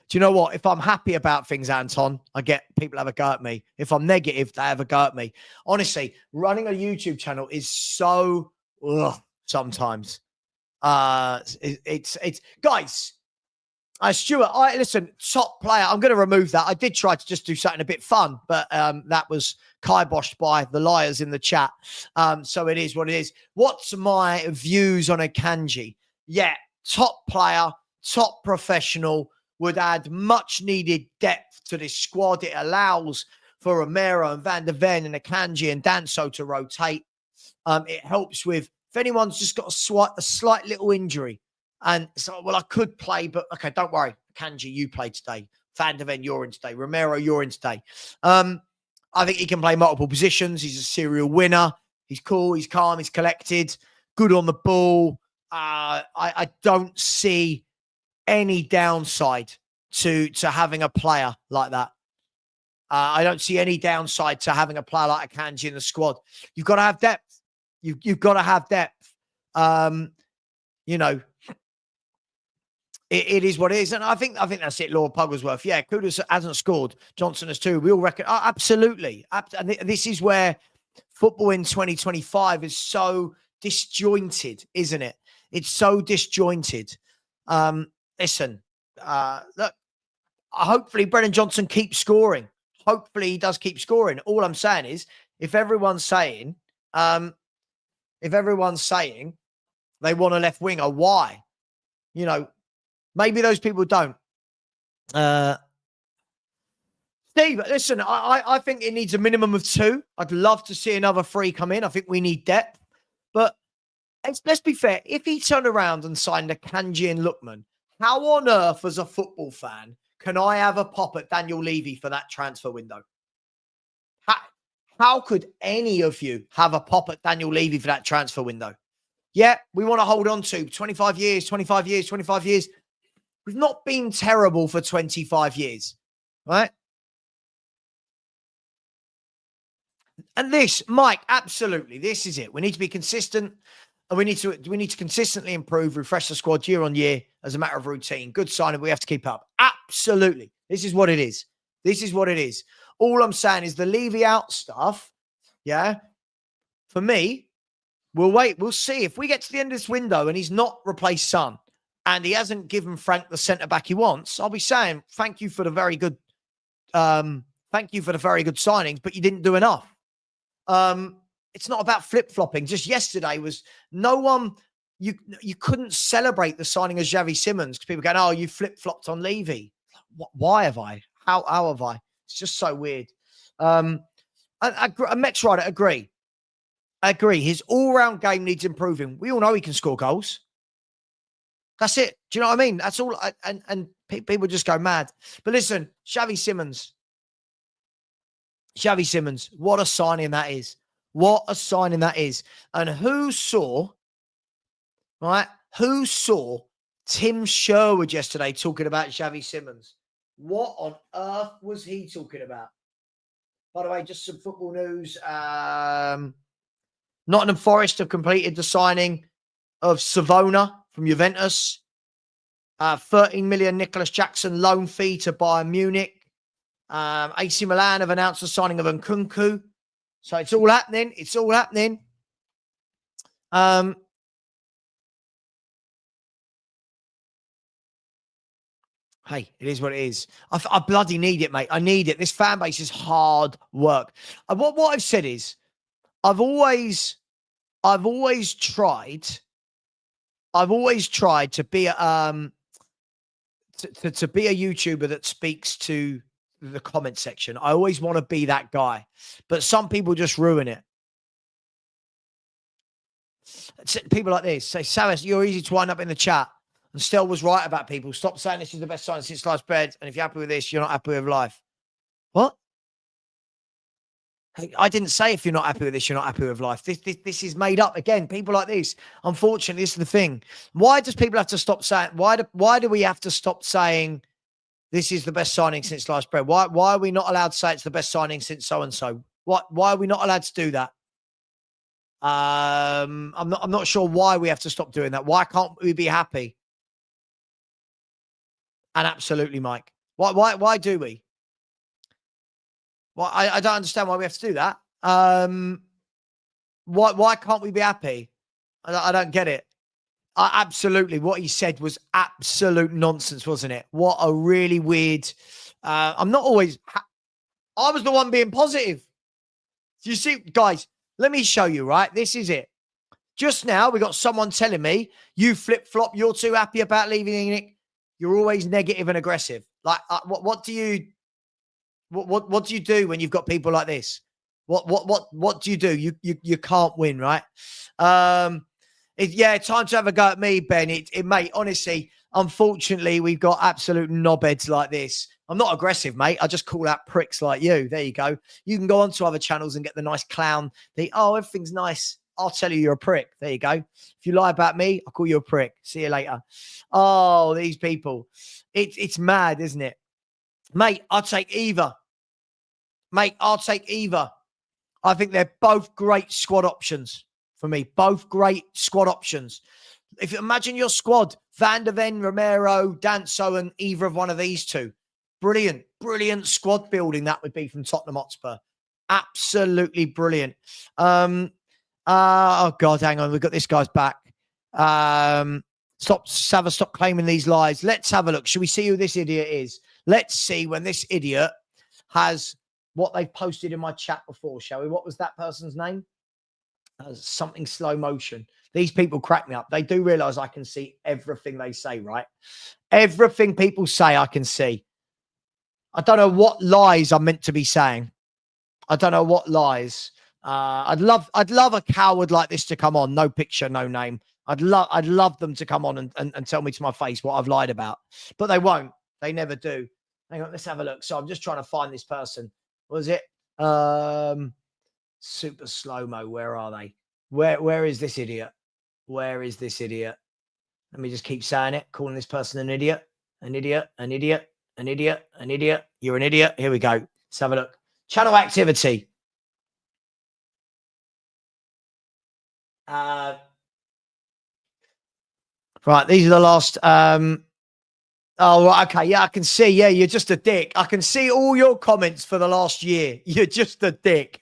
Do you know what? If I'm happy about things, Anton, I get people have a go at me. If I'm negative, they have a go at me. Honestly, running a YouTube channel is so sometimes. It's guys. Stuart, listen, top player. I'm going to remove that. I did try to just do something a bit fun, but that was kiboshed by the liars in the chat. So it is what it is. What's my views on Akanji? Yeah, top player, top professional, would add much needed depth to this squad. It allows for Romero and Van der Ven and Akanji and Danso to rotate. It helps with, if anyone's just got a slight little injury, and so, well, I could play, but okay, don't worry. Akanji, you played today. Van der Ven, you're in today. Romero, you're in today. I think he can play multiple positions. He's a serial winner. He's cool. He's calm. He's collected. Good on the ball. I don't see any downside to having a player like that. I don't see any downside to having a player like Akanji in the squad. You've got to have depth. You've got to have depth. You know, it is what it is. And I think that's it, Lord Pugglesworth. Yeah, Kudus hasn't scored. Johnson has too. We all reckon. Oh, absolutely. And this is where football in 2025 is so disjointed, isn't it? It's so disjointed. Listen, look, hopefully Brennan Johnson keeps scoring. Hopefully he does keep scoring. All I'm saying is, if everyone's saying they want a left winger, why? You know, maybe those people don't. Steve, listen, I think it needs a minimum of 2. I'd love to see another 3 come in. I think we need depth. But let's be fair. If he turned around and signed Akanji and Lookman, how on earth, as a football fan, can I have a pop at Daniel Levy for that transfer window? How could any of you have a pop at Daniel Levy for that transfer window? Yeah, we want to hold on to 25 years. We've not been terrible for 25 years, right? And this, Mike, absolutely, this is it. We need to be consistent, and we need to consistently improve, refresh the squad year on year as a matter of routine. Good signing, we have to keep up. Absolutely. This is what it is. All I'm saying is the Levy out stuff, yeah, for me, we'll wait. We'll see. If we get to the end of this window and he's not replaced Son and he hasn't given Frank the centre-back he wants, I'll be saying thank you for the very good signings, but you didn't do enough. It's not about flip-flopping. Just yesterday was no one, you couldn't celebrate the signing of Xavi Simmons because people going, oh, you flip-flopped on Levy. Why have I? How have I? It's just so weird. Met's right, I agree. His all-round game needs improving. We all know he can score goals. That's it. Do you know what I mean? That's all. And people just go mad. But listen, Xavi Simmons, what a signing that is. And who saw Tim Sherwood yesterday talking about Xavi Simmons? What on earth was he talking about? By the way, just some football news. Nottingham Forest have completed the signing of Savona from Juventus. 13 million Nicholas Jackson loan fee to Bayern Munich. AC Milan have announced the signing of Nkunku. So it's all happening. Hey, it is what it is. I bloody need it, mate. I need it. This fan base is hard work. What I've said is, I've always tried to be a YouTuber that speaks to the comment section. I always want to be that guy, but some people just ruin it. People like this say, Saris, you're easy to wind up in the chat. And Stel was right about people. Stop saying this is the best signing since sliced bread. And if you're happy with this, you're not happy with life. What? Hey, I didn't say if you're not happy with this, you're not happy with life. This is made up. Again, people like this. Unfortunately, this is the thing. Why does people have to stop saying, why do we have to stop saying this is the best signing since sliced bread? Why are we not allowed to say it's the best signing since so-and-so? Why are we not allowed to do that? I'm not sure why we have to stop doing that. Why can't we be happy? And absolutely, Mike. Why do we? Well, I don't understand why we have to do that. Why can't we be happy? I don't get it. Absolutely, what he said was absolute nonsense, wasn't it? What a really weird. I'm not always. I was the one being positive. You see, guys, let me show you. Right, this is it. Just now, we got someone telling me you flip flop. You're too happy about leaving it. You're always negative and aggressive. Like, what do you do when you've got people like this? What do you do? You can't win, right? Yeah, time to have a go at me, Ben. Mate, honestly, unfortunately, we've got absolute knobheads like this. I'm not aggressive, mate. I just call out pricks like you. There you go. You can go on to other channels and get the nice clown. Oh, everything's nice. I'll tell you you're a prick. There you go. If you lie about me, I'll call you a prick. See you later. Oh, these people. It's mad, isn't it? Mate, I'll take either. Mate, I'll take either. I think they're both great squad options for me. Both great squad options. If you imagine your squad, Van der Ven, Romero, Danso, and either of one of these two. Brilliant, brilliant squad building that would be from Tottenham Hotspur. Absolutely brilliant. Oh, God, hang on. We've got this guy's back. Stop claiming these lies. Let's have a look. Should we see who this idiot is? Let's see when this idiot has what they've posted in my chat before, shall we? What was that person's name? Something slow motion. These people crack me up. They do realize I can see everything they say, right? Everything people say, I can see. I don't know what lies I'm meant to be saying. I don't know what lies. I'd love a coward like this to come on. No picture, no name. I'd love them to come on and tell me to my face what I've lied about. But they won't. They never do. Hang on, let's have a look. So I'm just trying to find this person. What was it? Super slow-mo. Where are they? Where is this idiot? Where is this idiot? Let me just keep saying it, calling this person an idiot, an idiot, an idiot, an idiot, an idiot. You're an idiot. Here we go. Let's have a look. Channel activity. Right, these are the last. Oh, right, okay. Yeah, I can see. Yeah, you're just a dick. I can see all your comments for the last year. You're just a dick.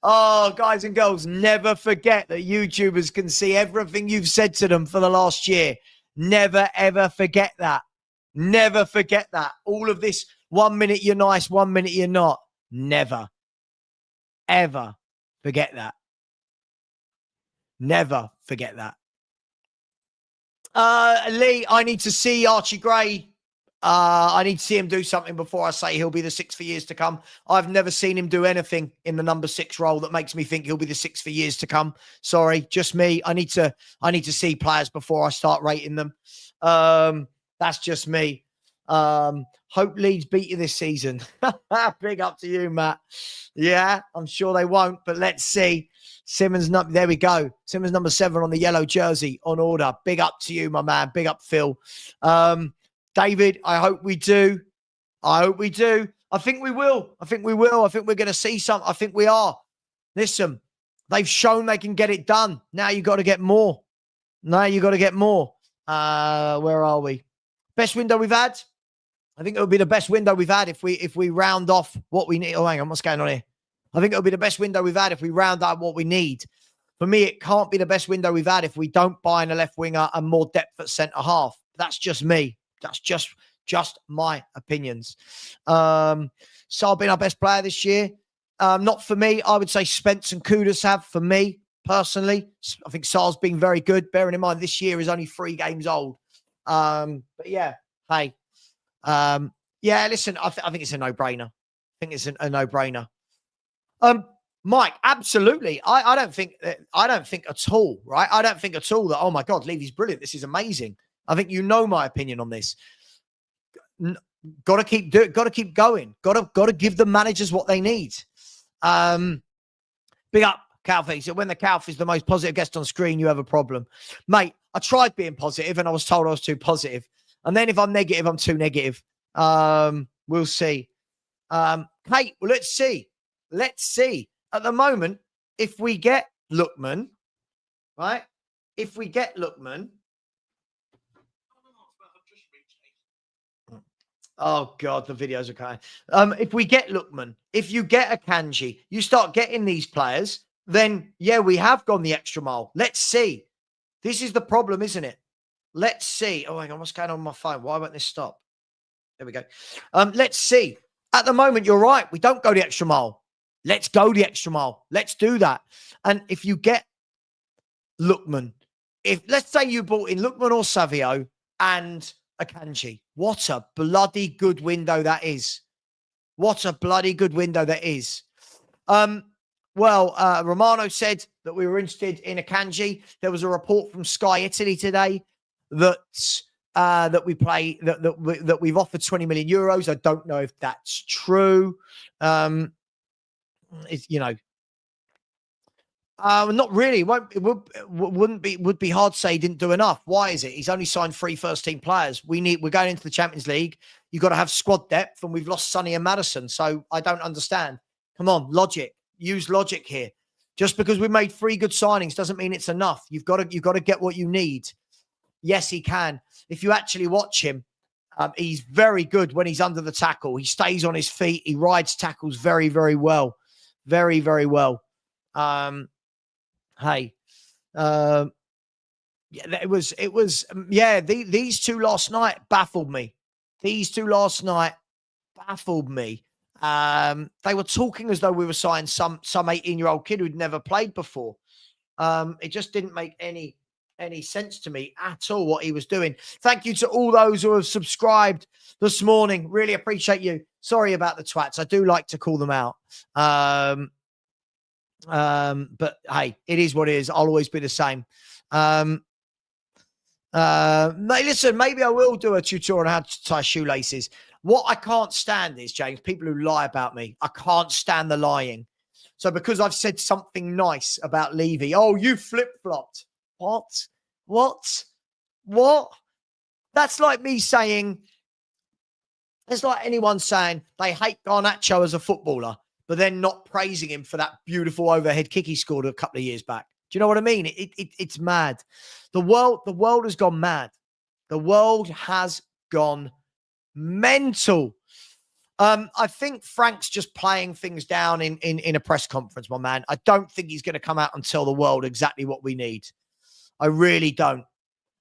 Oh, guys and girls, never forget that YouTubers can see everything you've said to them for the last year. Never, ever forget that. Never forget that. All of this, 1 minute you're nice, 1 minute you're not. Never, ever forget that. Never forget that. Lee, I need to see Archie Gray. I need to see him do something before I say he'll be the 6 for years to come. I've never seen him do anything in the number 6 role that makes me think he'll be the 6 for years to come. Sorry, just me. I need to see players before I start rating them. That's just me. Hope Leeds beat you this season. Big up to you, Matt. Yeah, I'm sure they won't, but let's see. Simmons, there we go. Simmons number 7 on the yellow jersey on order. Big up to you, my man. Big up, Phil. David, I hope we do. I hope we do. I think we will. I think we will. I think we're going to see something. I think we are. Listen, they've shown they can get it done. Now you got to get more. Now you got to get more. Where are we? Best window we've had? I think it would be the best window we've had if we round off what we need. Oh, hang on. What's going on here? I think it'll be the best window we've had if we round out what we need. For me, it can't be the best window we've had if we don't buy in a left winger and more depth at centre half. That's just me. That's just my opinions. Saul been our best player this year. Not for me. I would say Spence and Kudus have for me personally. I think Saul's been very good. Bearing in mind this year is only 3 games old. But yeah, hey, yeah. Listen, I think it's a no-brainer. I think it's a no-brainer. Mike, absolutely. I don't think at all, right? I don't think at all that, oh my God, Levy's brilliant. This is amazing. I think you know my opinion on this. Got to keep going. Got to give the managers what they need. Big up, Calfie. So when the Calf is the most positive guest on screen, you have a problem. Mate, I tried being positive and I was told I was too positive. And then if I'm negative, I'm too negative. We'll see. Hey, well, let's see. Let's see. At the moment, if we get Lookman, right? If we get Lookman. Oh, God, the videos are kind. If we get Lookman, if you get Akanji, you start getting these players, then, yeah, we have gone the extra mile. Let's see. This is the problem, isn't it? Let's see. Oh, hang on. What's going on my phone? Why won't this stop? There we go. Let's see. At the moment, you're right. We don't go the extra mile. Let's go the extra mile. Let's do that. And if you get Lookman, let's say you bought in Lookman or Savio and Akanji, what a bloody good window that is. What a bloody good window that is. Romano said that we were interested in Akanji. There was a report from Sky Italy today that that we play that we've offered 20 million euros. I don't know if that's true. It's, you know, not really. Would be hard to say he didn't do enough. Why is it? He's only signed 3 first-team players. We're going into the Champions League. You've got to have squad depth, and we've lost Sonny and Maddison. So I don't understand. Come on, logic. Use logic here. Just because we made 3 good signings doesn't mean it's enough. You've got to get what you need. Yes, he can. If you actually watch him, he's very good when he's under the tackle. He stays on his feet. He rides tackles very, very well. Very, very well. Hey, yeah, these two last night baffled me. They were talking as though we were signing some 18-year-old kid who'd never played before. It just didn't make any sense to me at all what he was doing. Thank you to all those who have subscribed this morning. Really appreciate you. Sorry about the twats. I do like to call them out. But hey, it is what it is. I'll always be the same. Listen, maybe I will do a tutorial on how to tie shoelaces. What I can't stand is, James, people who lie about me. I can't stand the lying. So because I've said something nice about Levy, oh, you flip-flopped. What? That's like me saying, it's like anyone saying they hate Garnacho as a footballer, but then not praising him for that beautiful overhead kick he scored a couple of years back. Do you know what I mean? It's mad. The world has gone mad. The world has gone mental. I think Frank's just playing things down in a press conference, my man. I don't think he's going to come out and tell the world exactly what we need. I really don't.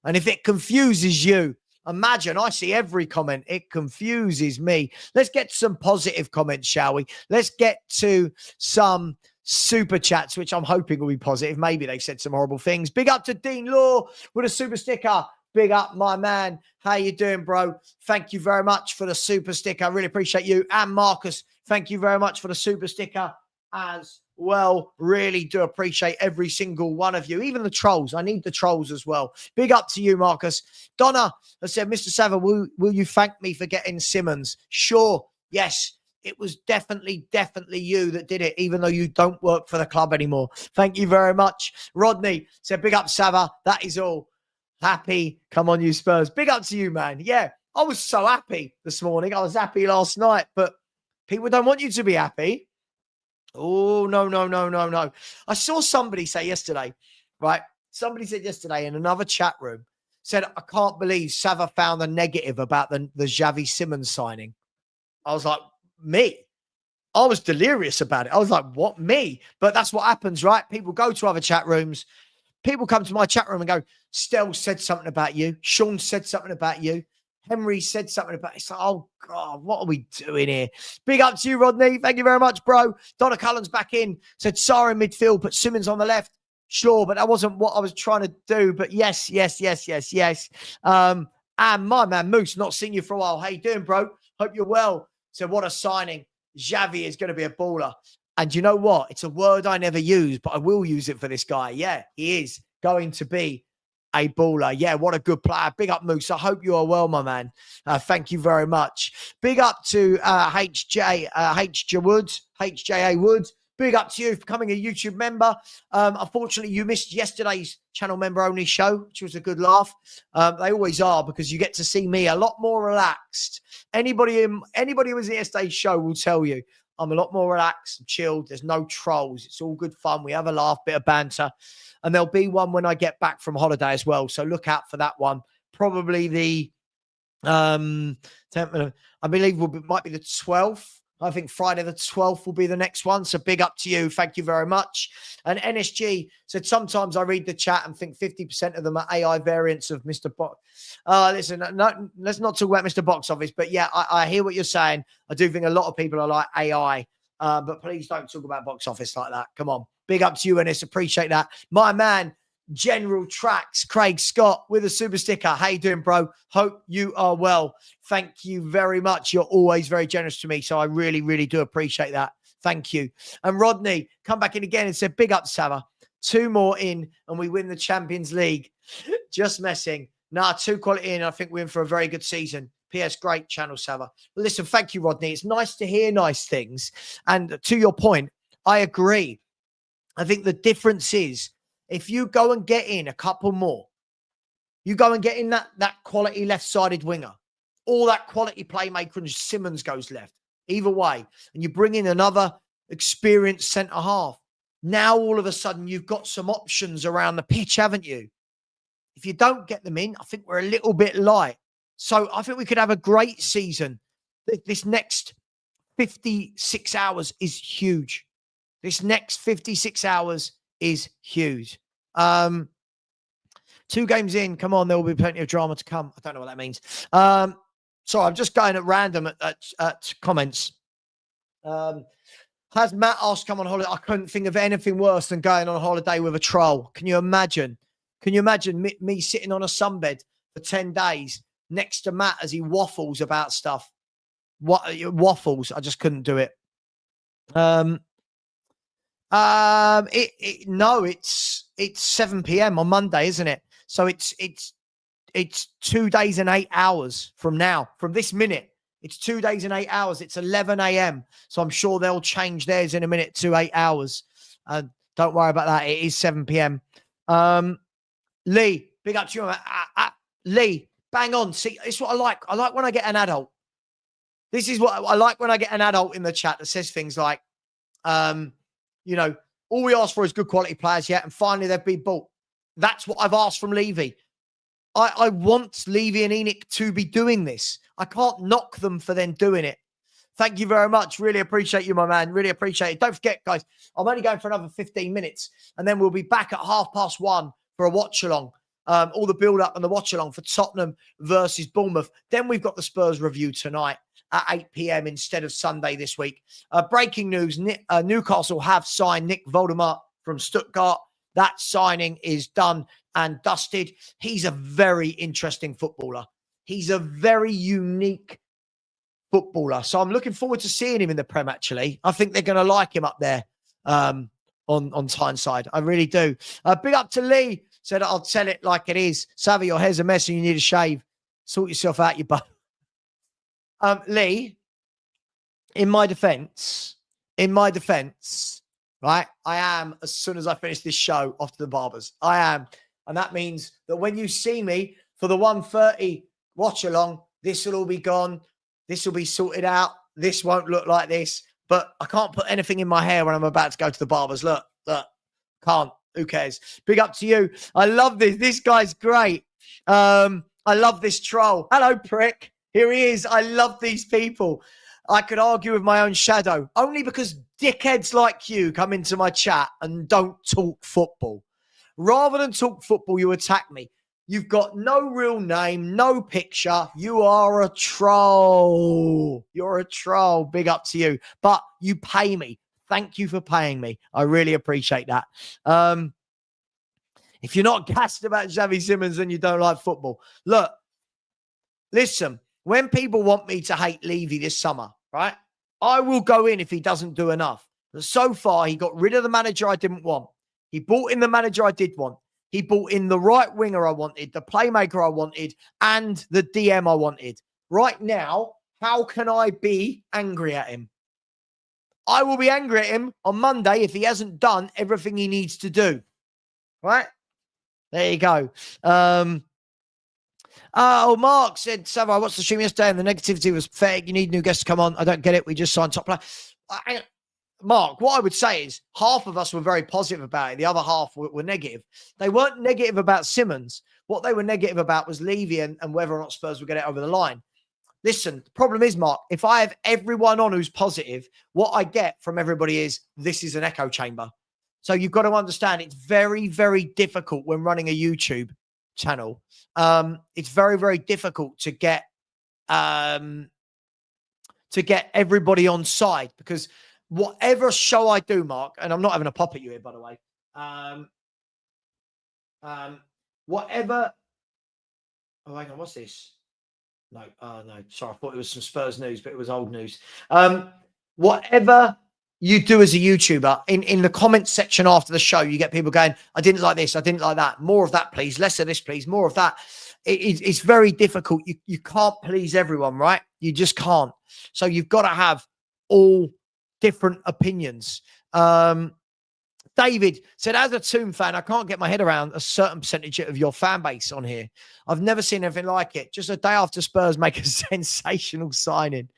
And if it confuses you, imagine, I see every comment. It confuses me. Let's get to some positive comments, shall we? Let's get to some super chats, which I'm hoping will be positive. Maybe they said some horrible things. Big up to Dean Law with a super sticker. Big up, my man. How you doing, bro? Thank you very much for the super sticker. I really appreciate you. And Marcus, thank you very much for the super sticker as well. Really do appreciate every single one of you, even the trolls. I need the trolls as well. Big up to you, Marcus. Donna has said, Mr. Sava, will you thank me for getting Simmons? Sure. Yes. It was definitely you that did it, even though you don't work for the club anymore. Thank you very much. Rodney said, big up, Sava. That is all. Happy. Come on, you Spurs. Big up to you, man. Yeah, I was so happy this morning. I was happy last night, but people don't want you to be happy. Oh, no. I saw somebody say yesterday, right? Somebody said yesterday in another chat room, said, I can't believe Sava found a negative about the Xavi Simmons signing. I was like, me? I was delirious about it. I was like, what, me? But that's what happens, right? People go to other chat rooms. People come to my chat room and go, Stel said something about you. Sean said something about you. Henry said something about it. It's like, oh, God, what are we doing here? Big up to you, Rodney. Thank you very much, bro. Donna Cullen's back in. Said Sarr in midfield, put Simmons on the left. Sure, but that wasn't what I was trying to do. But yes. And my man, Moose, not seen you for a while. How you doing, bro? Hope you're well. So what a signing. Xavi is going to be a baller. And you know what? It's a word I never use, but I will use it for this guy. Yeah, he is going to be a baller. Yeah, what a good player. Big up, Moose. I hope you are well, my man. Thank you very much. Big up to HJA Woods. Big up to you for becoming a YouTube member. Unfortunately, you missed yesterday's channel member only show, which was a good laugh. They always are, because you get to see me a lot more relaxed. Anybody who was at yesterday's show will tell you I'm a lot more relaxed and chilled. There's no trolls. It's all good fun. We have a laugh, bit of banter. And there'll be one when I get back from holiday as well. So look out for that one. Probably the, I believe might be the 12th. I think Friday the 12th will be the next one. So big up to you. Thank you very much. And NSG said, sometimes I read the chat and think 50% of them are AI variants of Mr. Box. Listen, no, let's not talk about Mr. Box Office. But yeah, I hear what you're saying. I do think a lot of people are like AI. But please don't talk about Box Office like that. Come on. Big up to you, Ennis. Appreciate that. My man, General Tracks, Craig Scott with a super sticker. How you doing, bro? Hope you are well. Thank you very much. You're always very generous to me, so I really, really do appreciate that. Thank you. And Rodney, come back in again and said, big up, Sava. 2 more in and we win the Champions League. Just messing. Nah, too quality in. I think we're in for a very good season. PS, great channel, Sava. Well, listen, thank you, Rodney. It's nice to hear nice things. And to your point, I agree. I think the difference is if you go and get in a couple more, you go and get in that quality left-sided winger, or that quality playmaker and Simmons goes left. Either way. And you bring in another experienced centre-half. Now, all of a sudden, you've got some options around the pitch, haven't you? If you don't get them in, I think we're a little bit light. So I think we could have a great season. This next 56 hours is huge. This next 56 hours is huge. 2 games in. Come on, there will be plenty of drama to come. I don't know what that means. Sorry, I'm just going at random at comments. Has Matt asked come on holiday? I couldn't think of anything worse than going on holiday with a troll. Can you imagine? Can you imagine me sitting on a sunbed for 10 days next to Matt as he waffles about stuff? Waffles. I just couldn't do it. No, it's 7 p.m. on Monday, isn't it? So it's 2 days and 8 hours from now, from this minute. It's 2 days and 8 hours. It's 11 a.m. So I'm sure they'll change theirs in a minute to 8 hours. Don't worry about that. It is 7 p.m. Lee, big up to you. Lee, bang on. See, it's what I like. I like when I get an adult. This is what I like when I get an adult in the chat that says things like, you know, all we ask for is good quality players yet, and finally they've been bought. That's what I've asked from Levy. I want Levy and Enoch to be doing this. I can't knock them for them doing it. Thank you very much. Really appreciate you, my man. Really appreciate it. Don't forget, guys, I'm only going for another 15 minutes, and then we'll be back at 1:30 for a watch-along. All the build-up and the watch-along for Tottenham versus Bournemouth. Then we've got the Spurs review tonight at 8 p.m. instead of Sunday this week. Breaking news, Newcastle have signed Nick Voldemar from Stuttgart. That signing is done and dusted. He's a very interesting footballer. He's a very unique footballer. So I'm looking forward to seeing him in the Prem, actually. I think they're going to like him up there on Tyneside. I really do. Big up to Lee. Said, I'll tell it like it is. Savvy, your hair's a mess and you need a shave. Sort yourself out, you butt. Lee, in my defense, right, I am, as soon as I finish this show, off to the barbers. I am. And that means that when you see me for the 1:30 watch along, this will all be gone. This will be sorted out. This won't look like this. But I can't put anything in my hair when I'm about to go to the barbers. Look, can't. Who cares? Big up to you. I love this. This guy's great. I love this troll. Hello, prick. Here he is. I love these people. I could argue with my own shadow only because dickheads like you come into my chat and don't talk football. Rather than talk football, you attack me. You've got no real name, no picture. You are a troll. You're a troll. Big up to you. But you pay me. Thank you for paying me. I really appreciate that. If you're not gassed about Xavi Simmons, then you don't like football. Look, listen, when people want me to hate Levy this summer, right, I will go in if he doesn't do enough. But so far, he got rid of the manager I didn't want. He brought in the manager I did want. He brought in the right winger I wanted, the playmaker I wanted, and the DM I wanted. Right now, how can I be angry at him? I will be angry at him on Monday if he hasn't done everything he needs to do. Right? There you go. Mark said, Sava, I watched the stream yesterday and the negativity was pathetic. You need new guests to come on. I don't get it. We just signed top player. Mark, what I would say is half of us were very positive about it. The other half were negative. They weren't negative about Simmons. What they were negative about was Levy and whether or not Spurs would get it over the line. Listen, the problem is, Mark, if I have everyone on who's positive, what I get from everybody is this is an echo chamber. So you've got to understand it's very, very difficult when running a YouTube channel. It's very, very difficult to get everybody on side because whatever show I do, Mark, and I'm not having a pop at you here, by the way. Whatever. Oh, hang on, what's this? No, sorry, I thought it was some Spurs news, but it was old news. Whatever you do as a YouTuber. In the comment section after the show, you get people going, I didn't like this, I didn't like that. More of that, please. Less of this, please. More of that. It's very difficult. You can't please everyone, right? You just can't. So you've got to have all different opinions. David said, as a Toon fan, I can't get my head around a certain percentage of your fan base on here. I've never seen anything like it. Just a day after Spurs make a sensational signing.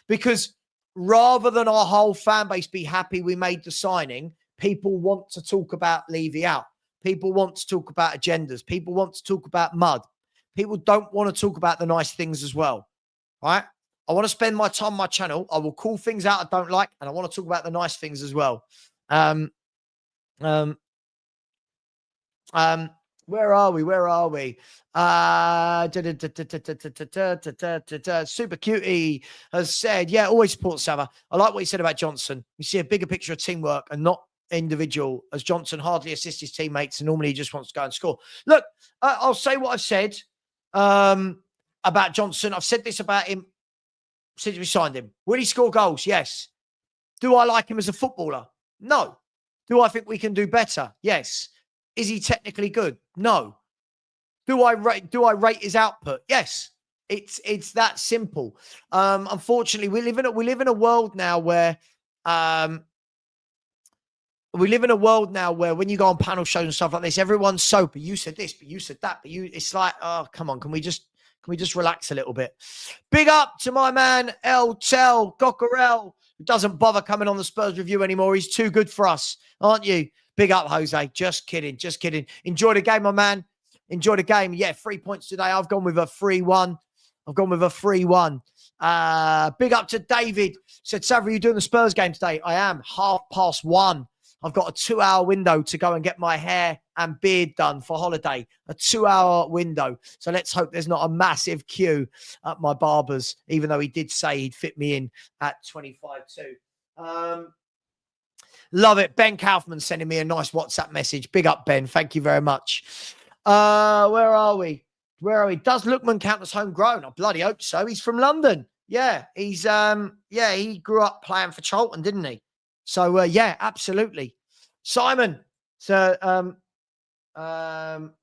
Because rather than our whole fan base be happy we made the signing, people want to talk about Levy out. People want to talk about agendas. People want to talk about mud. People don't want to talk about the nice things as well, right? I want to spend my time on my channel. I will call things out I don't like, and I want to talk about the nice things as well. Where are we? Super Cutie has said, yeah, always support Sava. I like what he said about Johnson. You see a bigger picture of teamwork and not individual, as Johnson hardly assists his teammates and normally he just wants to go and score. Look, I'll say what I've said about Johnson. I've said this about him since we signed him. Will he score goals? Yes. Do I like him as a footballer? No. Do I think we can do better? Yes. Is he technically good? No. Do I rate his output? Yes. It's that simple. Unfortunately, we live in a world now where when you go on panel shows and stuff like this, everyone's so, but you said this, but you said that, but it's like, oh, come on, can we just relax a little bit? Big up to my man El Tel Cockerel, who doesn't bother coming on the Spurs review anymore. He's too good for us, aren't you? Big up, Jose. Just kidding. Enjoy the game, my man. Enjoy the game. Yeah, 3 points today. I've gone with a 3-1. Big up to David. Said, Sav, are you doing the Spurs game today? I am. 1:30. I've got a 2-hour window to go and get my hair and beard done for holiday. A 2-hour window. So let's hope there's not a massive queue at my barber's, even though he did say he'd fit me in at 25-2. Love it. Ben Kaufman sending me a nice WhatsApp message. Big up, Ben. Thank you very much. Where are we? Does Lookman count as homegrown? I bloody hope so. He's from London. Yeah, he's he grew up playing for Charlton, didn't he? So yeah, absolutely. Simon. So Simon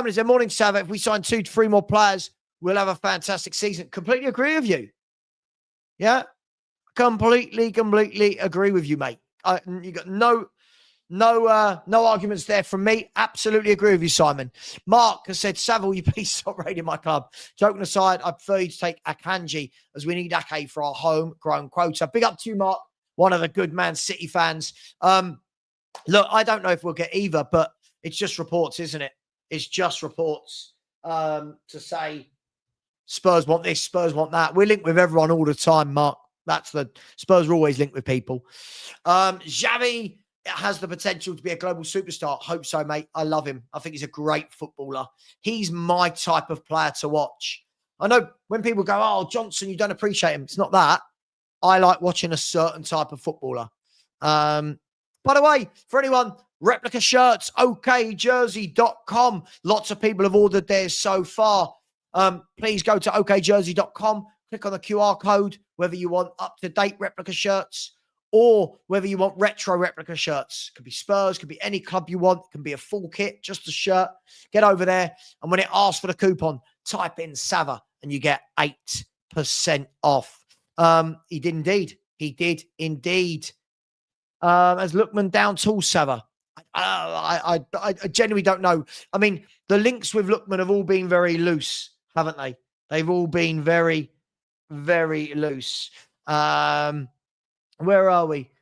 is there. Morning, Sav. If we sign 2 to 3 more players, we'll have a fantastic season. Completely agree with you. Yeah, completely agree with you, mate. You got no arguments there from me. Absolutely agree with you, Simon. Mark has said, Savile, you please stop raiding my club. Joking aside, I prefer you to take Akanji as we need Ake for our homegrown quota. Big up to you, Mark, one of the good Man City fans. Look, I don't know if we'll get either, but it's just reports, isn't it? It's just reports to say Spurs want this, Spurs want that. We're linked with everyone all the time, Mark. That's the Spurs are always linked with people. Xavi has the potential to be a global superstar. Hope so, mate. I love him. I think he's a great footballer. He's my type of player to watch. I know when people go, oh, Johnson, you don't appreciate him. It's not that. I like watching a certain type of footballer. By the way, for anyone, replica shirts, okjersey.com. Lots of people have ordered theirs so far. Please go to okjersey.com. Click on the QR code, whether you want up-to-date replica shirts or whether you want retro replica shirts. Could be Spurs, could be any club you want. It can be a full kit, just a shirt. Get over there. And when it asks for the coupon, type in Sava and you get 8% off. He did indeed. As Lookman down tall, Sava. I genuinely don't know. I mean, the links with Lookman have all been very loose, haven't they? They've all been very, very loose. Where are we?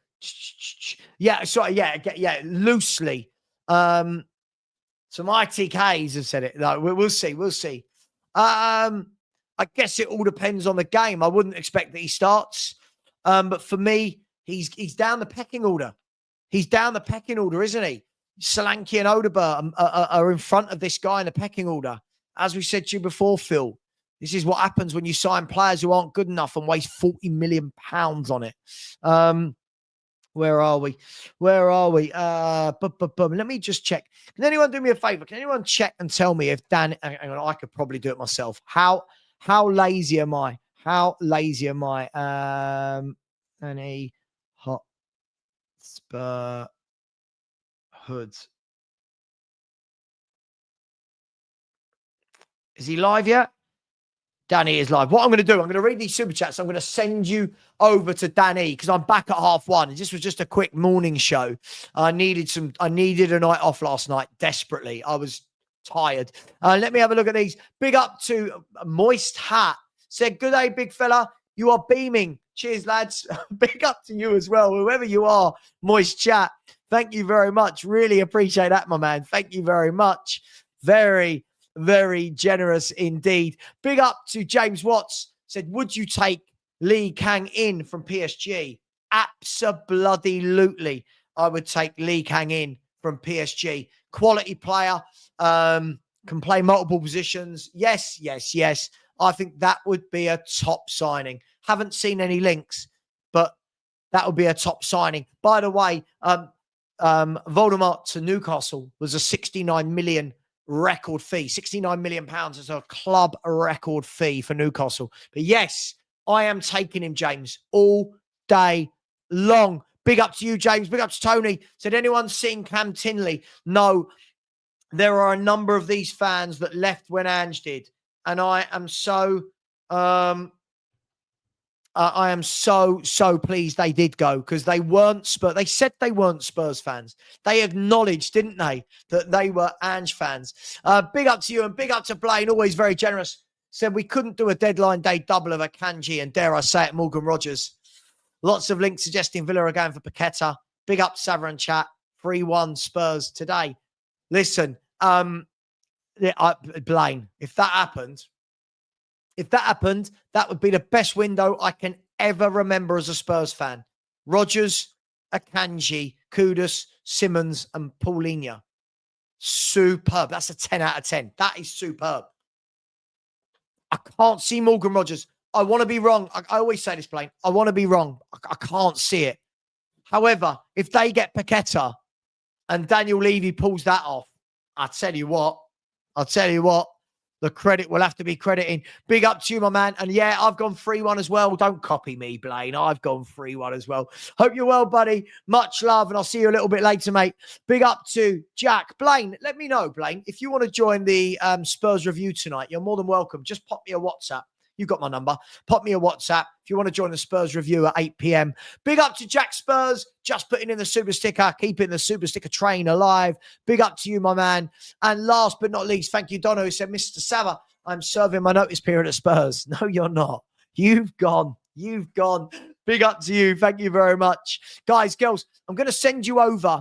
Yeah, sorry, yeah, loosely. Some ITKs have said it. No, we'll see. I guess it all depends on the game. I wouldn't expect that he starts. But for me, he's down the pecking order. He's down the pecking order, isn't he? Solanke and Odegaard are in front of this guy in the pecking order. As we said to you before, Phil, this is what happens when you sign players who aren't good enough and waste £40 million on it. Where are we? Let me just check. Can anyone do me a favor? Can anyone check and tell me if Dan, I could probably do it myself. How lazy am I? Any hot Spur Hoods. Is he live yet? Danny is live. What I'm going to do, I'm going to read these super chats. I'm going to send you over to Danny because I'm back at 1:30. This was just a quick morning show. I needed a night off last night desperately. I was tired. Let me have a look at these. Big up to Moist Hat. Said, good day, big fella. You are beaming. Cheers, lads. Big up to you as well. Whoever you are, Moist Chat. Thank you very much. Really appreciate that, my man. Thank you very much. Very, very generous indeed. Big up to James Watts. Said, would you take Lee Kang in from PSG? Absolutely. I would take Lee Kang in from PSG. Quality player. Can play multiple positions. Yes. I think that would be a top signing. Haven't seen any links, but that would be a top signing. By the way, Voldemort to Newcastle was a 69 million record fee. 69 million pounds is a club record fee for Newcastle. But yes, I am taking him, James, all day long. Big up to you, James. Big up to Tony. Said, anyone seen Cam Tinley? No, there are a number of these fans that left when Ange did. And I am so pleased they did go because they weren't Spurs. They said they weren't Spurs fans. They acknowledged, didn't they, that they were Ange fans. Big up to you and big up to Blaine, always very generous. Said we couldn't do a deadline day double of Akanji and dare I say it, Morgan Rogers. Lots of links suggesting Villa are going for Paqueta. Big up to Savran Chat. 3-1 Spurs today. Listen, Blaine, if that happened, that would be the best window I can ever remember as a Spurs fan. Rodgers, Akanji, Kudus, Simmons, and Paulinho. Superb. That's a 10 out of 10. That is superb. I can't see Morgan Rogers. I want to be wrong. I always say this, Blaine. I want to be wrong. I can't see it. However, if they get Paqueta and Daniel Levy pulls that off, I'll tell you what, the credit will have to be crediting. Big up to you, my man. And yeah, I've gone 3-1 as well. Don't copy me, Blaine. I've gone 3-1 as well. Hope you're well, buddy. Much love, and I'll see you a little bit later, mate. Big up to Jack. Blaine, let me know, Blaine. If you want to join the Spurs review tonight, you're more than welcome. Just pop me a WhatsApp. You've got my number. Pop me a WhatsApp if you want to join the Spurs review at 8 p.m. Big up to Jack Spurs, just putting in the super sticker, keeping the super sticker train alive. Big up to you, my man. And last but not least, thank you, Dono, who said, Mr. Sava, I'm serving my notice period at Spurs. No, you're not. You've gone. Big up to you. Thank you very much. Guys, girls, I'm going to send you over.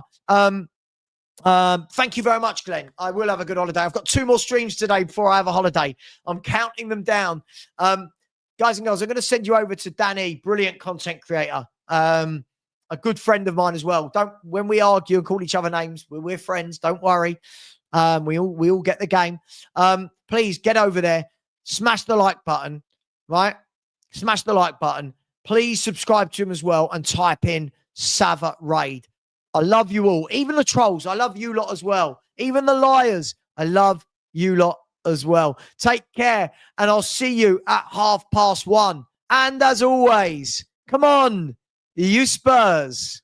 Thank you very much, Glenn. I will have a good holiday. I've got 2 more streams today before I have a holiday. I'm counting them down. Guys and girls, I'm going to send you over to Danny, brilliant content creator. A good friend of mine as well. When we argue and call each other names, we're friends. Don't worry. We all get the game. Please get over there. Smash the like button, right? Smash the like button. Please subscribe to him as well and type in Sava Raid. I love you all. Even the trolls, I love you lot as well. Even the liars, I love you lot as well. Take care, and I'll see you at 1:30. And as always, come on, you Spurs.